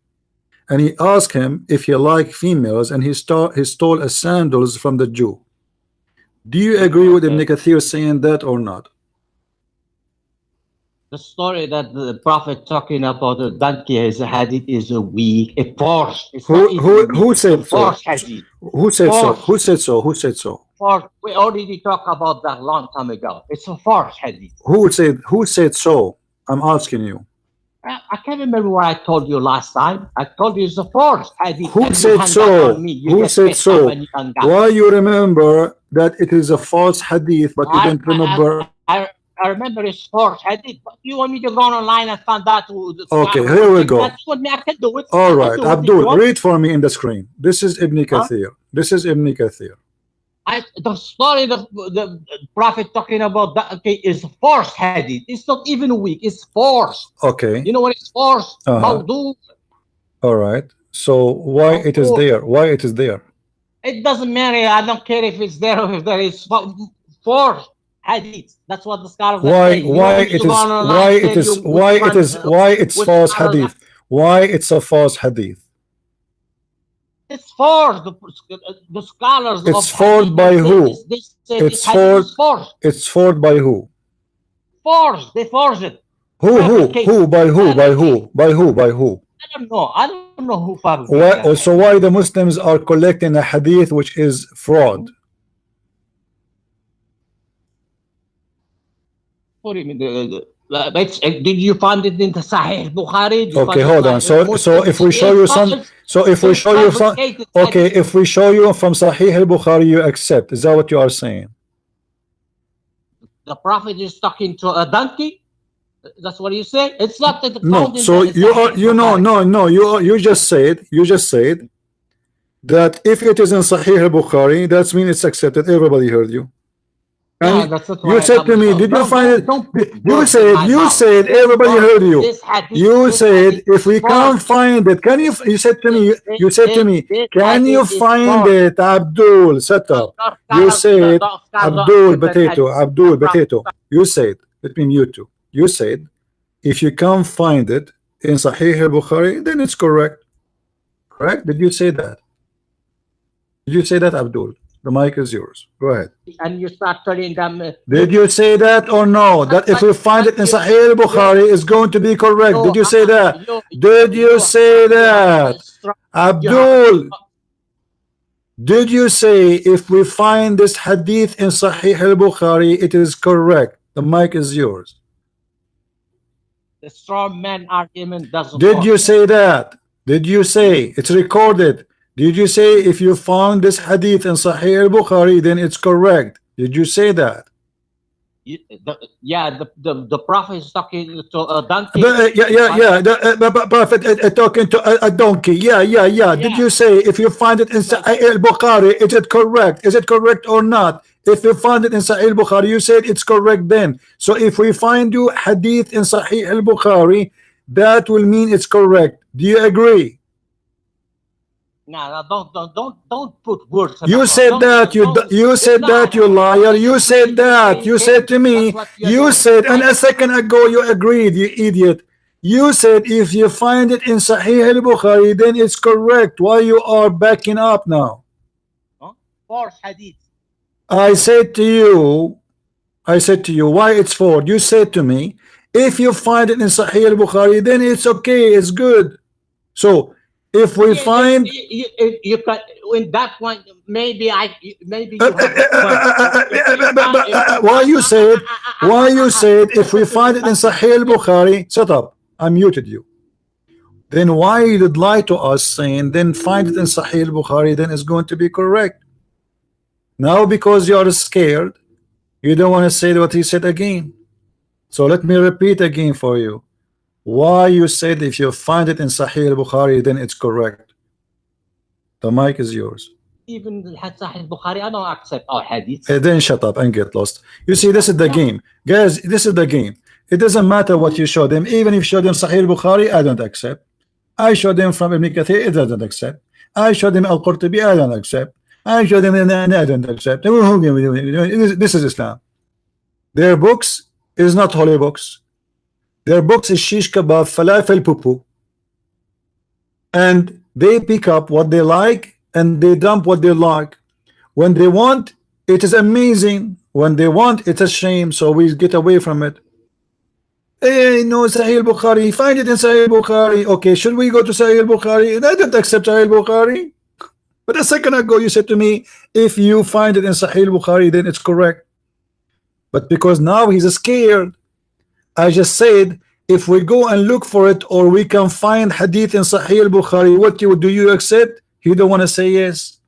and he asked him if he liked females, and he stole a sandals from the Jew. Do you agree with Ibn Kathir saying that or not? The story that the prophet talking about the donkey is a hadith is a weak, a force. Who said so? Hadith. Who said so? Who said so? Who said so? Force. We already talked about that long time ago. It's a force hadith. Who said so? I'm asking you. I can't remember what I told you last time. I told you it's a force hadith. Who said so? Who said so? Why you remember that it is a false hadith, but you don't remember? I remember it's false hadith, but you want me to go online and find out who the okay, here we go. That's what I can do it. All right, Abdul, read for me in the screen. This is Ibn Kathir. This is Ibn Kathir. The story the prophet talking about that is forced hadith. It's not even weak. It's forced. Okay. You know what it's forced? All right. So why it is there? Why it is there? It doesn't matter. I don't care if it's there or if there is forced hadith. That's what the scholars say. Why it's false hadith? Why it's a false hadith? It's forced. The scholars. It's forced by who? It's forced. It's forced by who? Forced. They force it. Who? By who? By who? By who? By who? I don't know who fabricated Why, that. so why the Muslims are collecting a hadith which is fraud? What do you mean? Did you find it in the Sahih Bukhari? Okay, hold on. So if we show you some, so if we show you some, okay, if we show you from Sahih al-Bukhari, you accept. Is that what you are saying? The Prophet is talking to a donkey. That's what you say. It's not that. No. So you just said that if it is in Sahih al-Bukhari, that means it's accepted. Everybody heard you. Yeah, that's what You said to me, did you find it? You said everybody heard you. You said if we can't find it, can you? You said to me, can you find it, Abdul? Set up. You said Abdul potato. You said, let me mute you. You said if you can't find it in Sahih al-Bukhari, then it's correct. Correct? Did you say that? Did you say that, Abdul? The mic is yours. Go ahead. And you start telling them. Did you say that or no? That if we find it in Sahih al-Bukhari, is going to be correct. Did you say that? Did you say that? Abdul, did you say if we find this hadith in Sahih al-Bukhari, it is correct? The mic is yours. The strong man argument doesn't Did work. you say that? Did you say it's recorded? Did you say if you found this hadith in Sahih al-Bukhari, then it's correct? Did you say that? The Prophet is talking to a donkey. The Prophet talking to a donkey. Yeah. Did you say if you find it in Sahih al-Bukhari, is it correct? Is it correct or not? If you find it in Sahih al-Bukhari, you said it's correct then. So if we find you hadith in Sahih al-Bukhari, that will mean it's correct. Do you agree? No, don't put words. You said that you said that, you liar. You said that. You said to me. You said, and a second ago you agreed, you idiot. You said if you find it in Sahih al-Bukhari, then it's correct. Why you are backing up now? False hadith. I said to you, why it's for? You said to me, if you find it in Sahih al-Bukhari, then it's okay, it's good. So if we find you can in that one, maybe you have why you said if we find it in Sahih al-Bukhari, shut up, I muted you. Then why you did lie to us saying then find it in Sahih al-Bukhari, then it's going to be correct? Now because you are scared, you don't want to say what he said again. So let me repeat again for you. Why you said if you find it in Sahih al-Bukhari, then it's correct? The mic is yours. Even Sahih al-Bukhari, I don't accept all hadith. Then shut up and get lost. You see, this is the game. Guys, this is the game. It doesn't matter what you show them. Even if you show them Sahih al-Bukhari, I don't accept. I show them from Ibn Kathir, it doesn't accept. I show them Al-Qurtubi, I don't accept. I show them, I don't accept. This is Islam. Their books is not holy books. Their books is shish kebab, falafel, pupu, and they pick up what they like and they dump what they like. When they want, it is amazing. When they want, it's a shame. So we get away from it. Hey, no, Sahih al-Bukhari. Find it in Sahih al-Bukhari. Okay, should we go to Sahih al-Bukhari? And I don't accept Sahih al-Bukhari. But a second ago, you said to me, if you find it in Sahih al-Bukhari, then it's correct. But because now he's scared, I just said, if we go and look for it, or we can find hadith in Sahih al-Bukhari, what do you accept? You don't want to say yes.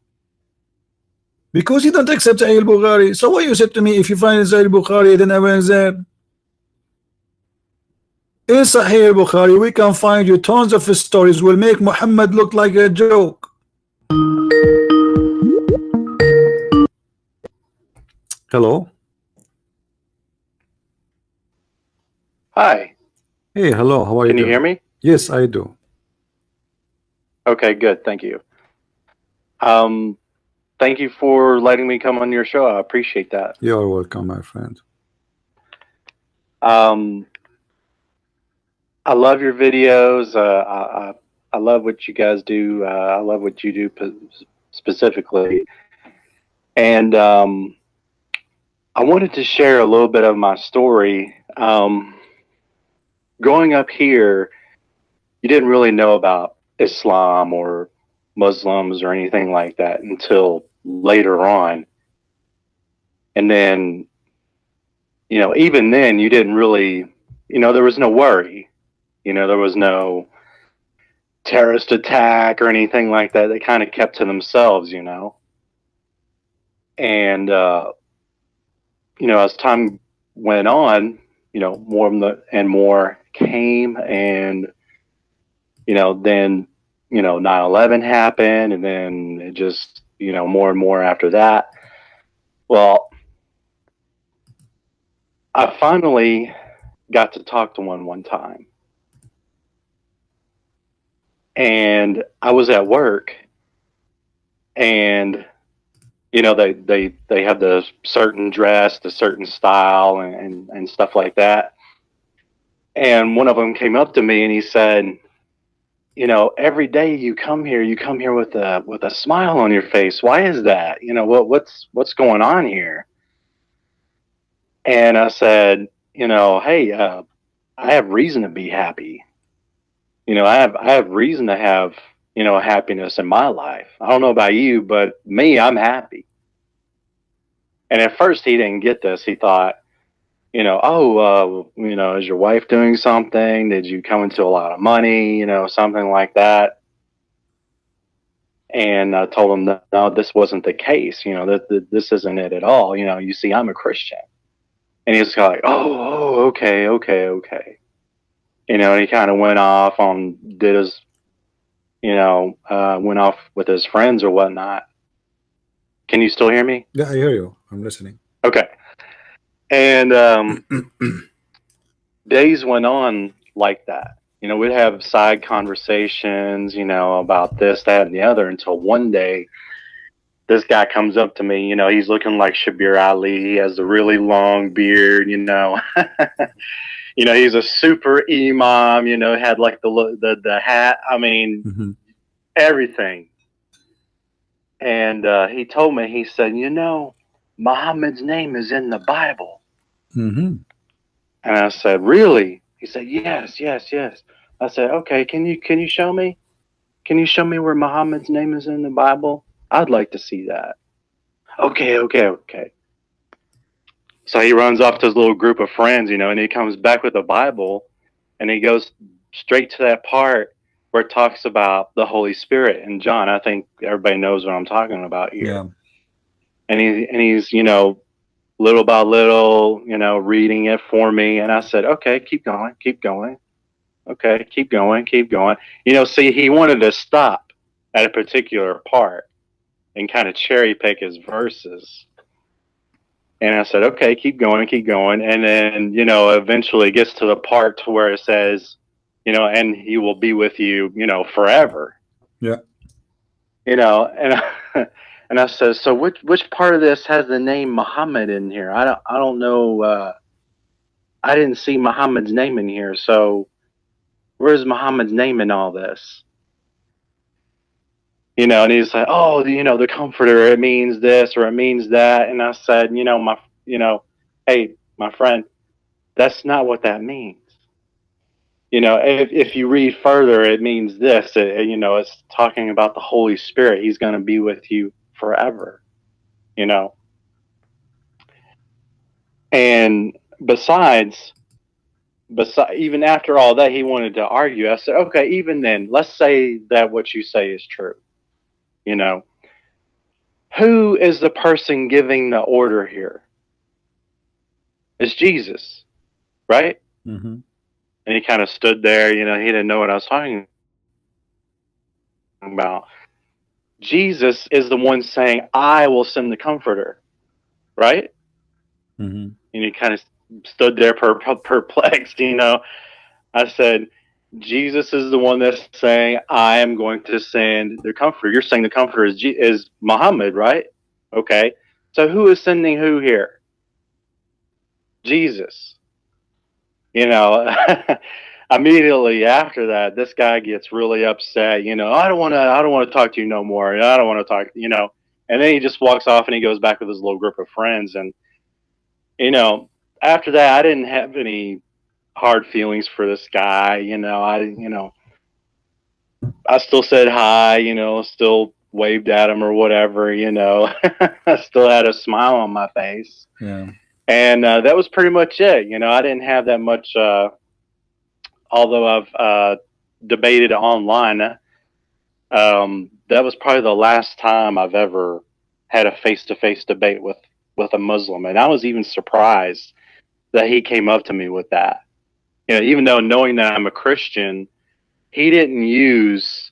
Because you don't accept Sahih al-Bukhari. So what you said to me, if you find in Sahih al-Bukhari, then everyone's there. In Sahih al-Bukhari, we can find you tons of stories will make Muhammad look like a joke. Hello. Hi. Hey, hello. How are you? Can you hear me? Yes, I do. Okay, good. Thank you. Thank you for letting me come on your show. I appreciate that. You're welcome, my friend. I love your videos. I love what you guys do. I love what you do specifically. And I wanted to share a little bit of my story. Growing up here, you didn't really know about Islam or Muslims or anything like that until later on. And then, you know, even then you didn't really, you know, there was no worry. You know, there was no terrorist attack or anything like that. They kind of kept to themselves, you know. And, you know, as time went on, you know, more and more came, and, you know, then, you know, 9/11 happened, and then it just, you know, more and more after that. Well, I finally got to talk to one time, and I was at work, and you know, they have the certain dress, the certain style, and stuff like that. And one of them came up to me and he said, you know, every day you come here with a smile on your face. Why is that? You know, what's going on here? And I said, you know, hey, I have reason to be happy. You know, I have reason to have, you know, happiness in my life. I don't know about you, but me, I'm happy. And at first he didn't get this. He thought, you know, oh, you know, is your wife doing something? Did you come into a lot of money? You know, something like that. And I told him that no, this wasn't the case. You know, that this isn't it at all. You know, you see, I'm a Christian. And he was kind of like, oh, okay. You know, and he kind of went off on, did his, you know, went off with his friends or whatnot. Can you still hear me? Yeah, I hear you. I'm listening. Okay. And days went on like that. You know, we'd have side conversations, you know, about this, that, and the other, until one day this guy comes up to me. You know, he's looking like Shabir Ali. He has a really long beard, you know. You know, he's a super imam, you know, had like the hat. I mean, everything. And he told me, he said, you know, Muhammad's name is in the Bible. And I said, really? He said, yes. I said, okay, can you show me? Can you show me where Muhammad's name is in the Bible? I'd like to see that. Okay. So he runs off to his little group of friends, you know, and he comes back with the Bible, and he goes straight to that part where it talks about the Holy Spirit. And John, I think everybody knows what I'm talking about here. Yeah. And he's, you know, little by little, you know, reading it for me. And I said, okay, keep going. Okay, keep going. You know, see, he wanted to stop at a particular part and kind of cherry pick his verses. And I said, okay, keep going. And then, you know, eventually it gets to the part to where it says, you know, and he will be with you, you know, forever. Yeah. You know, and I said, so which part of this has the name Muhammad in here? I don't know. I didn't see Muhammad's name in here. So where's Muhammad's name in all this? You know, and he's like, oh, you know, the comforter, it means this or it means that. And I said, hey, my friend, that's not what that means. You know, if you read further, it means this. You know, it's talking about the Holy Spirit. He's going to be with you forever, you know. And besides, even after all that, he wanted to argue. I said, okay, even then, let's say that what you say is true. You know, who is the person giving the order here? It's Jesus, right? And he kind of stood there, you know, he didn't know what I was talking about. Jesus is the one saying, I will send the comforter, right? And he kind of stood there perplexed, you know. I said, Jesus is the one that's saying, I am going to send the comforter. You're saying the comforter is Muhammad, right? Okay. So who is sending who here? Jesus. You know, immediately after that, this guy gets really upset. You know, I don't want to talk to you no more. I don't want to talk, you know. And then he just walks off and he goes back with his little group of friends. And, you know, after that, I didn't have any hard feelings for this guy. You know, I still said hi, still waved at him or whatever, I still had a smile on my face. Yeah. And that was pretty much it. I didn't have that much, although I've debated online. That was probably the last time I've ever had a face-to-face debate with a Muslim. And I was even surprised that he came up to me with that. Even though knowing that I'm a Christian, he didn't use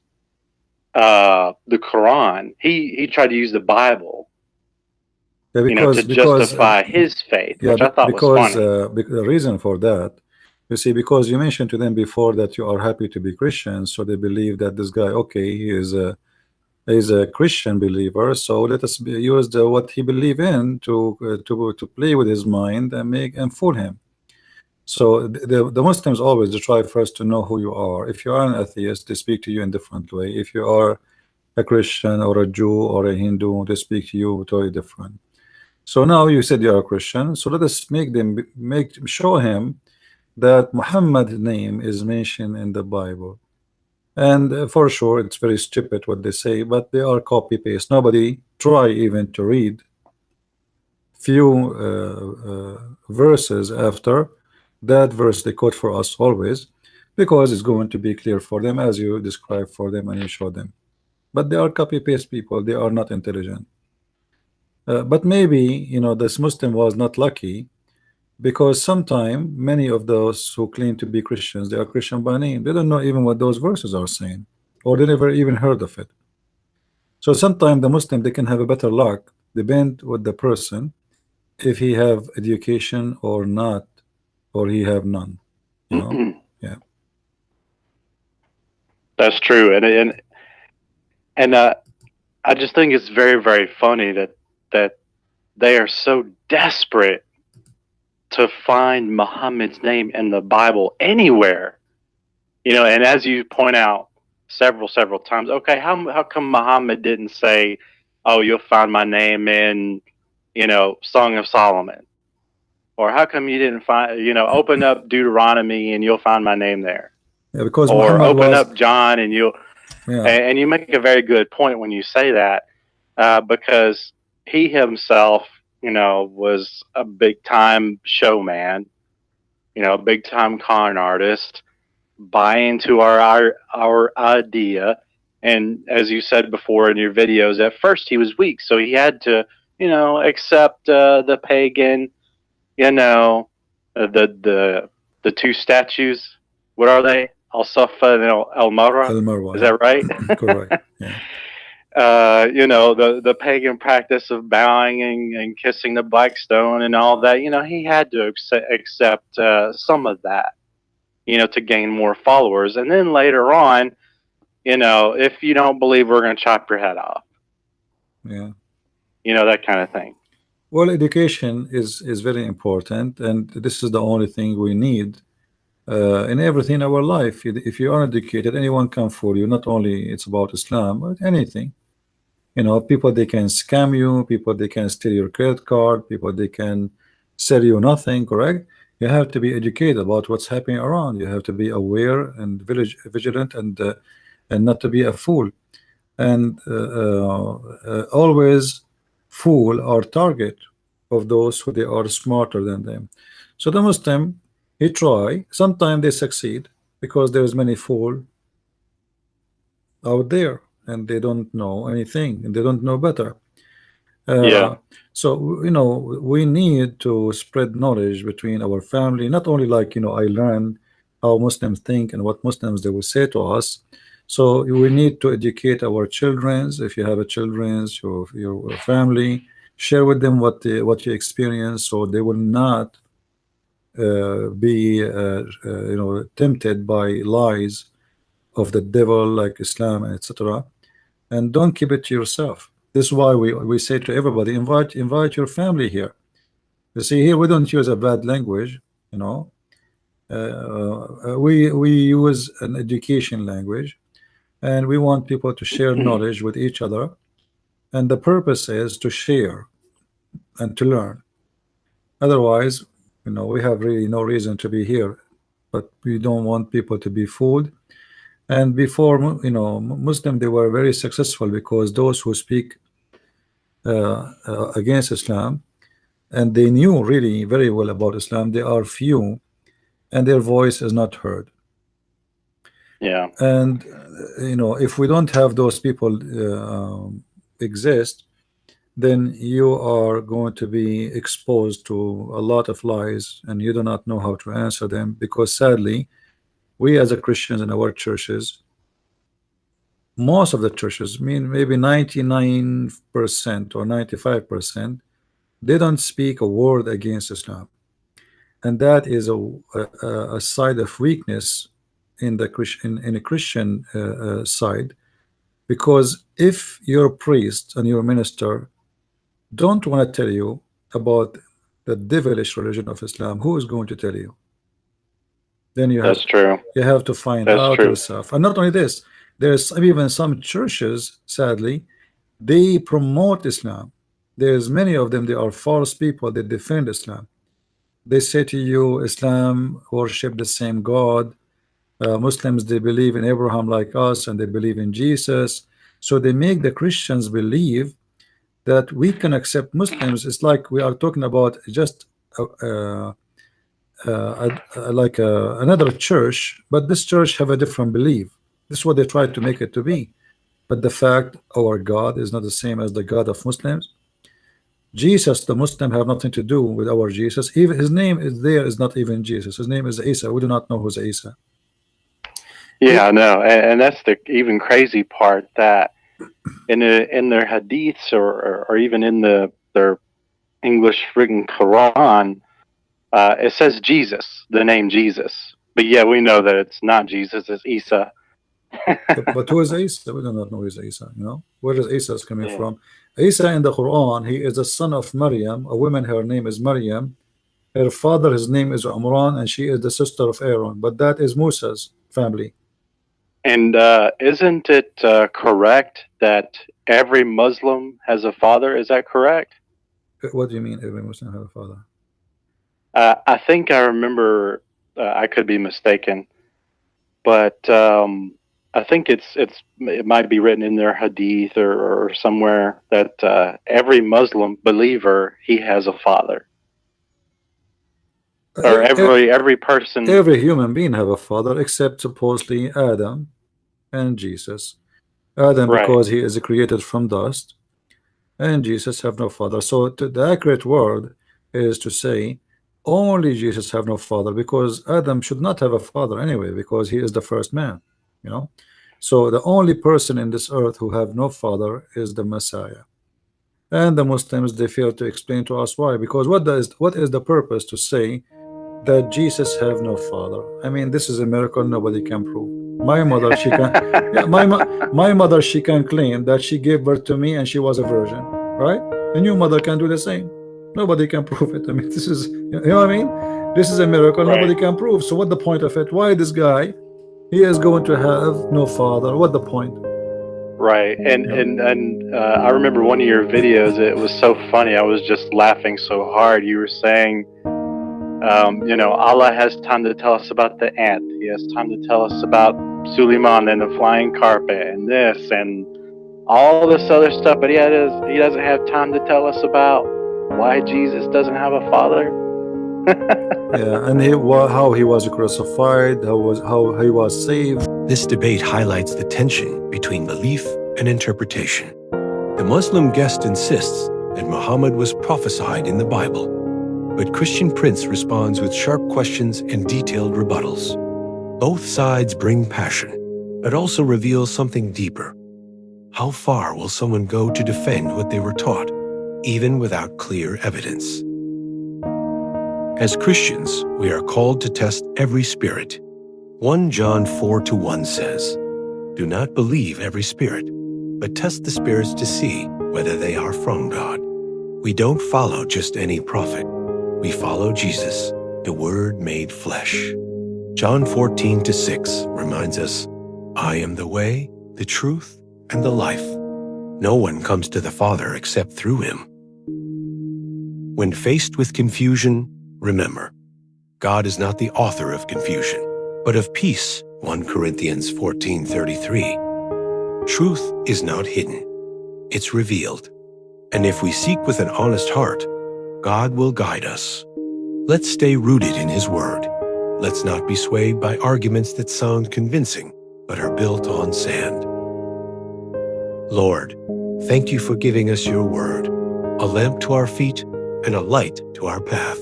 the Quran. He tried to use the Bible, Yeah, to justify his faith, yeah, which I thought was because funny. the reason for that, you see, because you mentioned to them before that you are happy to be Christians, so they believe that this guy, okay, he is a Christian believer, so let us use what he believe in to play with his mind and make and fool him. So the Muslims always try first to know who you are. If you are an atheist, they speak to you in different way. If you are a Christian or a Jew or a Hindu, they speak to you totally different. So now you said you are a Christian, so let us show him that Muhammad's name is mentioned in the Bible. And for sure it's very stupid what they say, but they are copy paste. Nobody try even to read few verses after that verse they quote for us always, because it's going to be clear for them as you describe for them and you show them. But they are copy paste people, they are not intelligent. But maybe this Muslim was not lucky, because sometimes many of those who claim to be Christians, they are Christian by name, they don't know even what those verses are saying, or they never even heard of it. So sometimes the Muslim, they can have a better luck, depend with the person, if he have education or not, or he have none. Yeah. That's true, and I just think it's very, very funny that they are so desperate to find Muhammad's name in the Bible anywhere. And as you point out several times, okay, how come Muhammad didn't say, "Oh, you'll find my name in, Song of Solomon," or how come you didn't find, open up Deuteronomy and you'll find my name there, Yeah, because or Muhammad open was, up John and you'll, yeah, and you make a very good point when you say that, because he himself, was a big time showman, a big time con artist, buy into our idea. And as you said before in your videos, at first he was weak, so he had to, accept the pagan, the two statues. What are they? Al Safa and Al Marwa. Al-Marwa, Is that right? correct. Yeah. The pagan practice of bowing and kissing the black stone and all that. He had to accept some of that, to gain more followers. And then later on, if you don't believe, we're going to chop your head off. Yeah. That kind of thing. Well, education is very important, and this is the only thing we need in everything in our life. If you are educated, anyone can fool you. Not only it's about Islam, but anything. People, they can scam you, people, they can steal your credit card, people, they can sell you nothing, correct? You have to be educated about what's happening around. You have to be aware and vigilant, and not to be a fool, and always fool our target of those who they are smarter than them. So the Muslim, he try, sometimes they succeed, because there's many fool out there and they don't know anything and they don't know better. Yeah. So we need to spread knowledge between our family, not only like I learned how Muslims think and what Muslims they will say to us. So we need to educate our children. If you have a children's, your family, share with them what you experience, so they will not be tempted by lies of the devil like Islam, etc. And don't keep it to yourself. This is why we say to everybody, invite your family here. You see, here we don't use a bad language, we use an education language, and we want people to share knowledge with each other, and the purpose is to share and to learn. Otherwise, we have really no reason to be here. But we don't want people to be fooled, And before, Muslim, they were very successful because those who speak against Islam, and they knew really very well about Islam, they are few, and their voice is not heard. Yeah. And if we don't have those people exist, then you are going to be exposed to a lot of lies, and you do not know how to answer them, because sadly, we as a Christians in our churches, most of the churches, maybe 99% or 95%, they don't speak a word against Islam, and that is a side of weakness in the Christian side, because if your priest and your minister don't want to tell you about the devilish religion of Islam, who is going to tell you? Then you have to find out yourself. And not only this, there's even some churches, sadly, they promote Islam. There's many of them, they are false people, they defend Islam. They say to you, Islam worship the same God. Muslims, they believe in Abraham like us, and they believe in Jesus. So they make the Christians believe that we can accept Muslims. It's like we are talking about just another church, but this church have a different belief. This is what they try to make it to be. But the fact our God is not the same as the God of Muslims. Jesus, the Muslim, have nothing to do with our Jesus. Even his name is not even Jesus. His name is Isa. We do not know who's Isa. Yeah, I know, and that's the even crazy part, that in their hadiths or even in their English written Quran, it says Jesus, the name Jesus, but yeah, we know that it's not Jesus, it's Isa. But who is Isa? We do not know who is Isa. Where is Isa coming from? Isa in the Quran, he is the son of Maryam, a woman. Her name is Maryam. Her father, his name is Umran, and she is the sister of Aaron. But that is Musa's family. And isn't it correct that every Muslim has a father? Is that correct? What do you mean every Muslim has a father? I think I remember, I could be mistaken, but I think it might be written in their hadith or somewhere that every Muslim believer, he has a father. Or every person, every human being have a father, except supposedly Adam and Jesus. Adam, because he is created from dust, and Jesus have no father. So the accurate word is to say only Jesus have no father, because Adam should not have a father anyway, because he is the first man. So the only person in this earth who have no father is the Messiah. And the Muslims, they fail to explain to us why. Because what is the purpose to say that Jesus have no father? I mean, this is a miracle nobody can prove. My mother, she can my mother, she can claim that she gave birth to me and she was a virgin, right? And your mother can do the same. Nobody can prove it. I mean, this is, you know what I mean? This is a miracle nobody can prove. So what the point of it? Why this guy, he is going to have no father? What the point? Right. And I remember one of your videos, it was so funny. I was just laughing so hard. You were saying, Allah has time to tell us about the ant. He has time to tell us about Suleiman and the flying carpet and this and all this other stuff, but he doesn't have time to tell us about why Jesus doesn't have a father. Yeah, and how he was crucified, how he was saved. This debate highlights the tension between belief and interpretation. The Muslim guest insists that Muhammad was prophesied in the Bible, but Christian Prince responds with sharp questions and detailed rebuttals. Both sides bring passion, but also reveal something deeper. How far will someone go to defend what they were taught, even without clear evidence? As Christians, we are called to test every spirit. 1 John 4:1 says, "Do not believe every spirit, but test the spirits to see whether they are from God." We don't follow just any prophet. We follow Jesus, the Word made flesh. John 14:6 reminds us, "I am the way, the truth, and the life. No one comes to the Father except through him." When faced with confusion, remember, God is not the author of confusion, but of peace 1 Corinthians 14:33. Truth is not hidden. It's revealed. And if we seek with an honest heart, God will guide us. Let's stay rooted in His Word. Let's not be swayed by arguments that sound convincing, but are built on sand. Lord, thank you for giving us your Word, a lamp to our feet and a light to our path.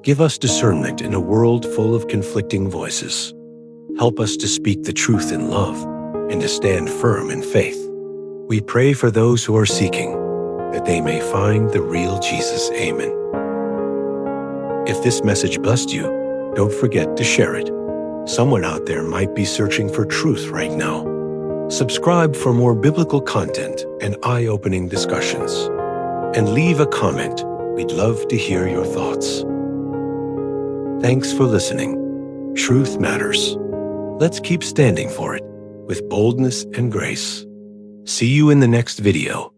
Give us discernment in a world full of conflicting voices. Help us to speak the truth in love and to stand firm in faith. We pray for those who are seeking, that they may find the real Jesus. Amen. If this message blessed you, don't forget to share it. Someone out there might be searching for truth right now. Subscribe for more biblical content and eye-opening discussions. And leave a comment. We'd love to hear your thoughts. Thanks for listening. Truth matters. Let's keep standing for it with boldness and grace. See you in the next video.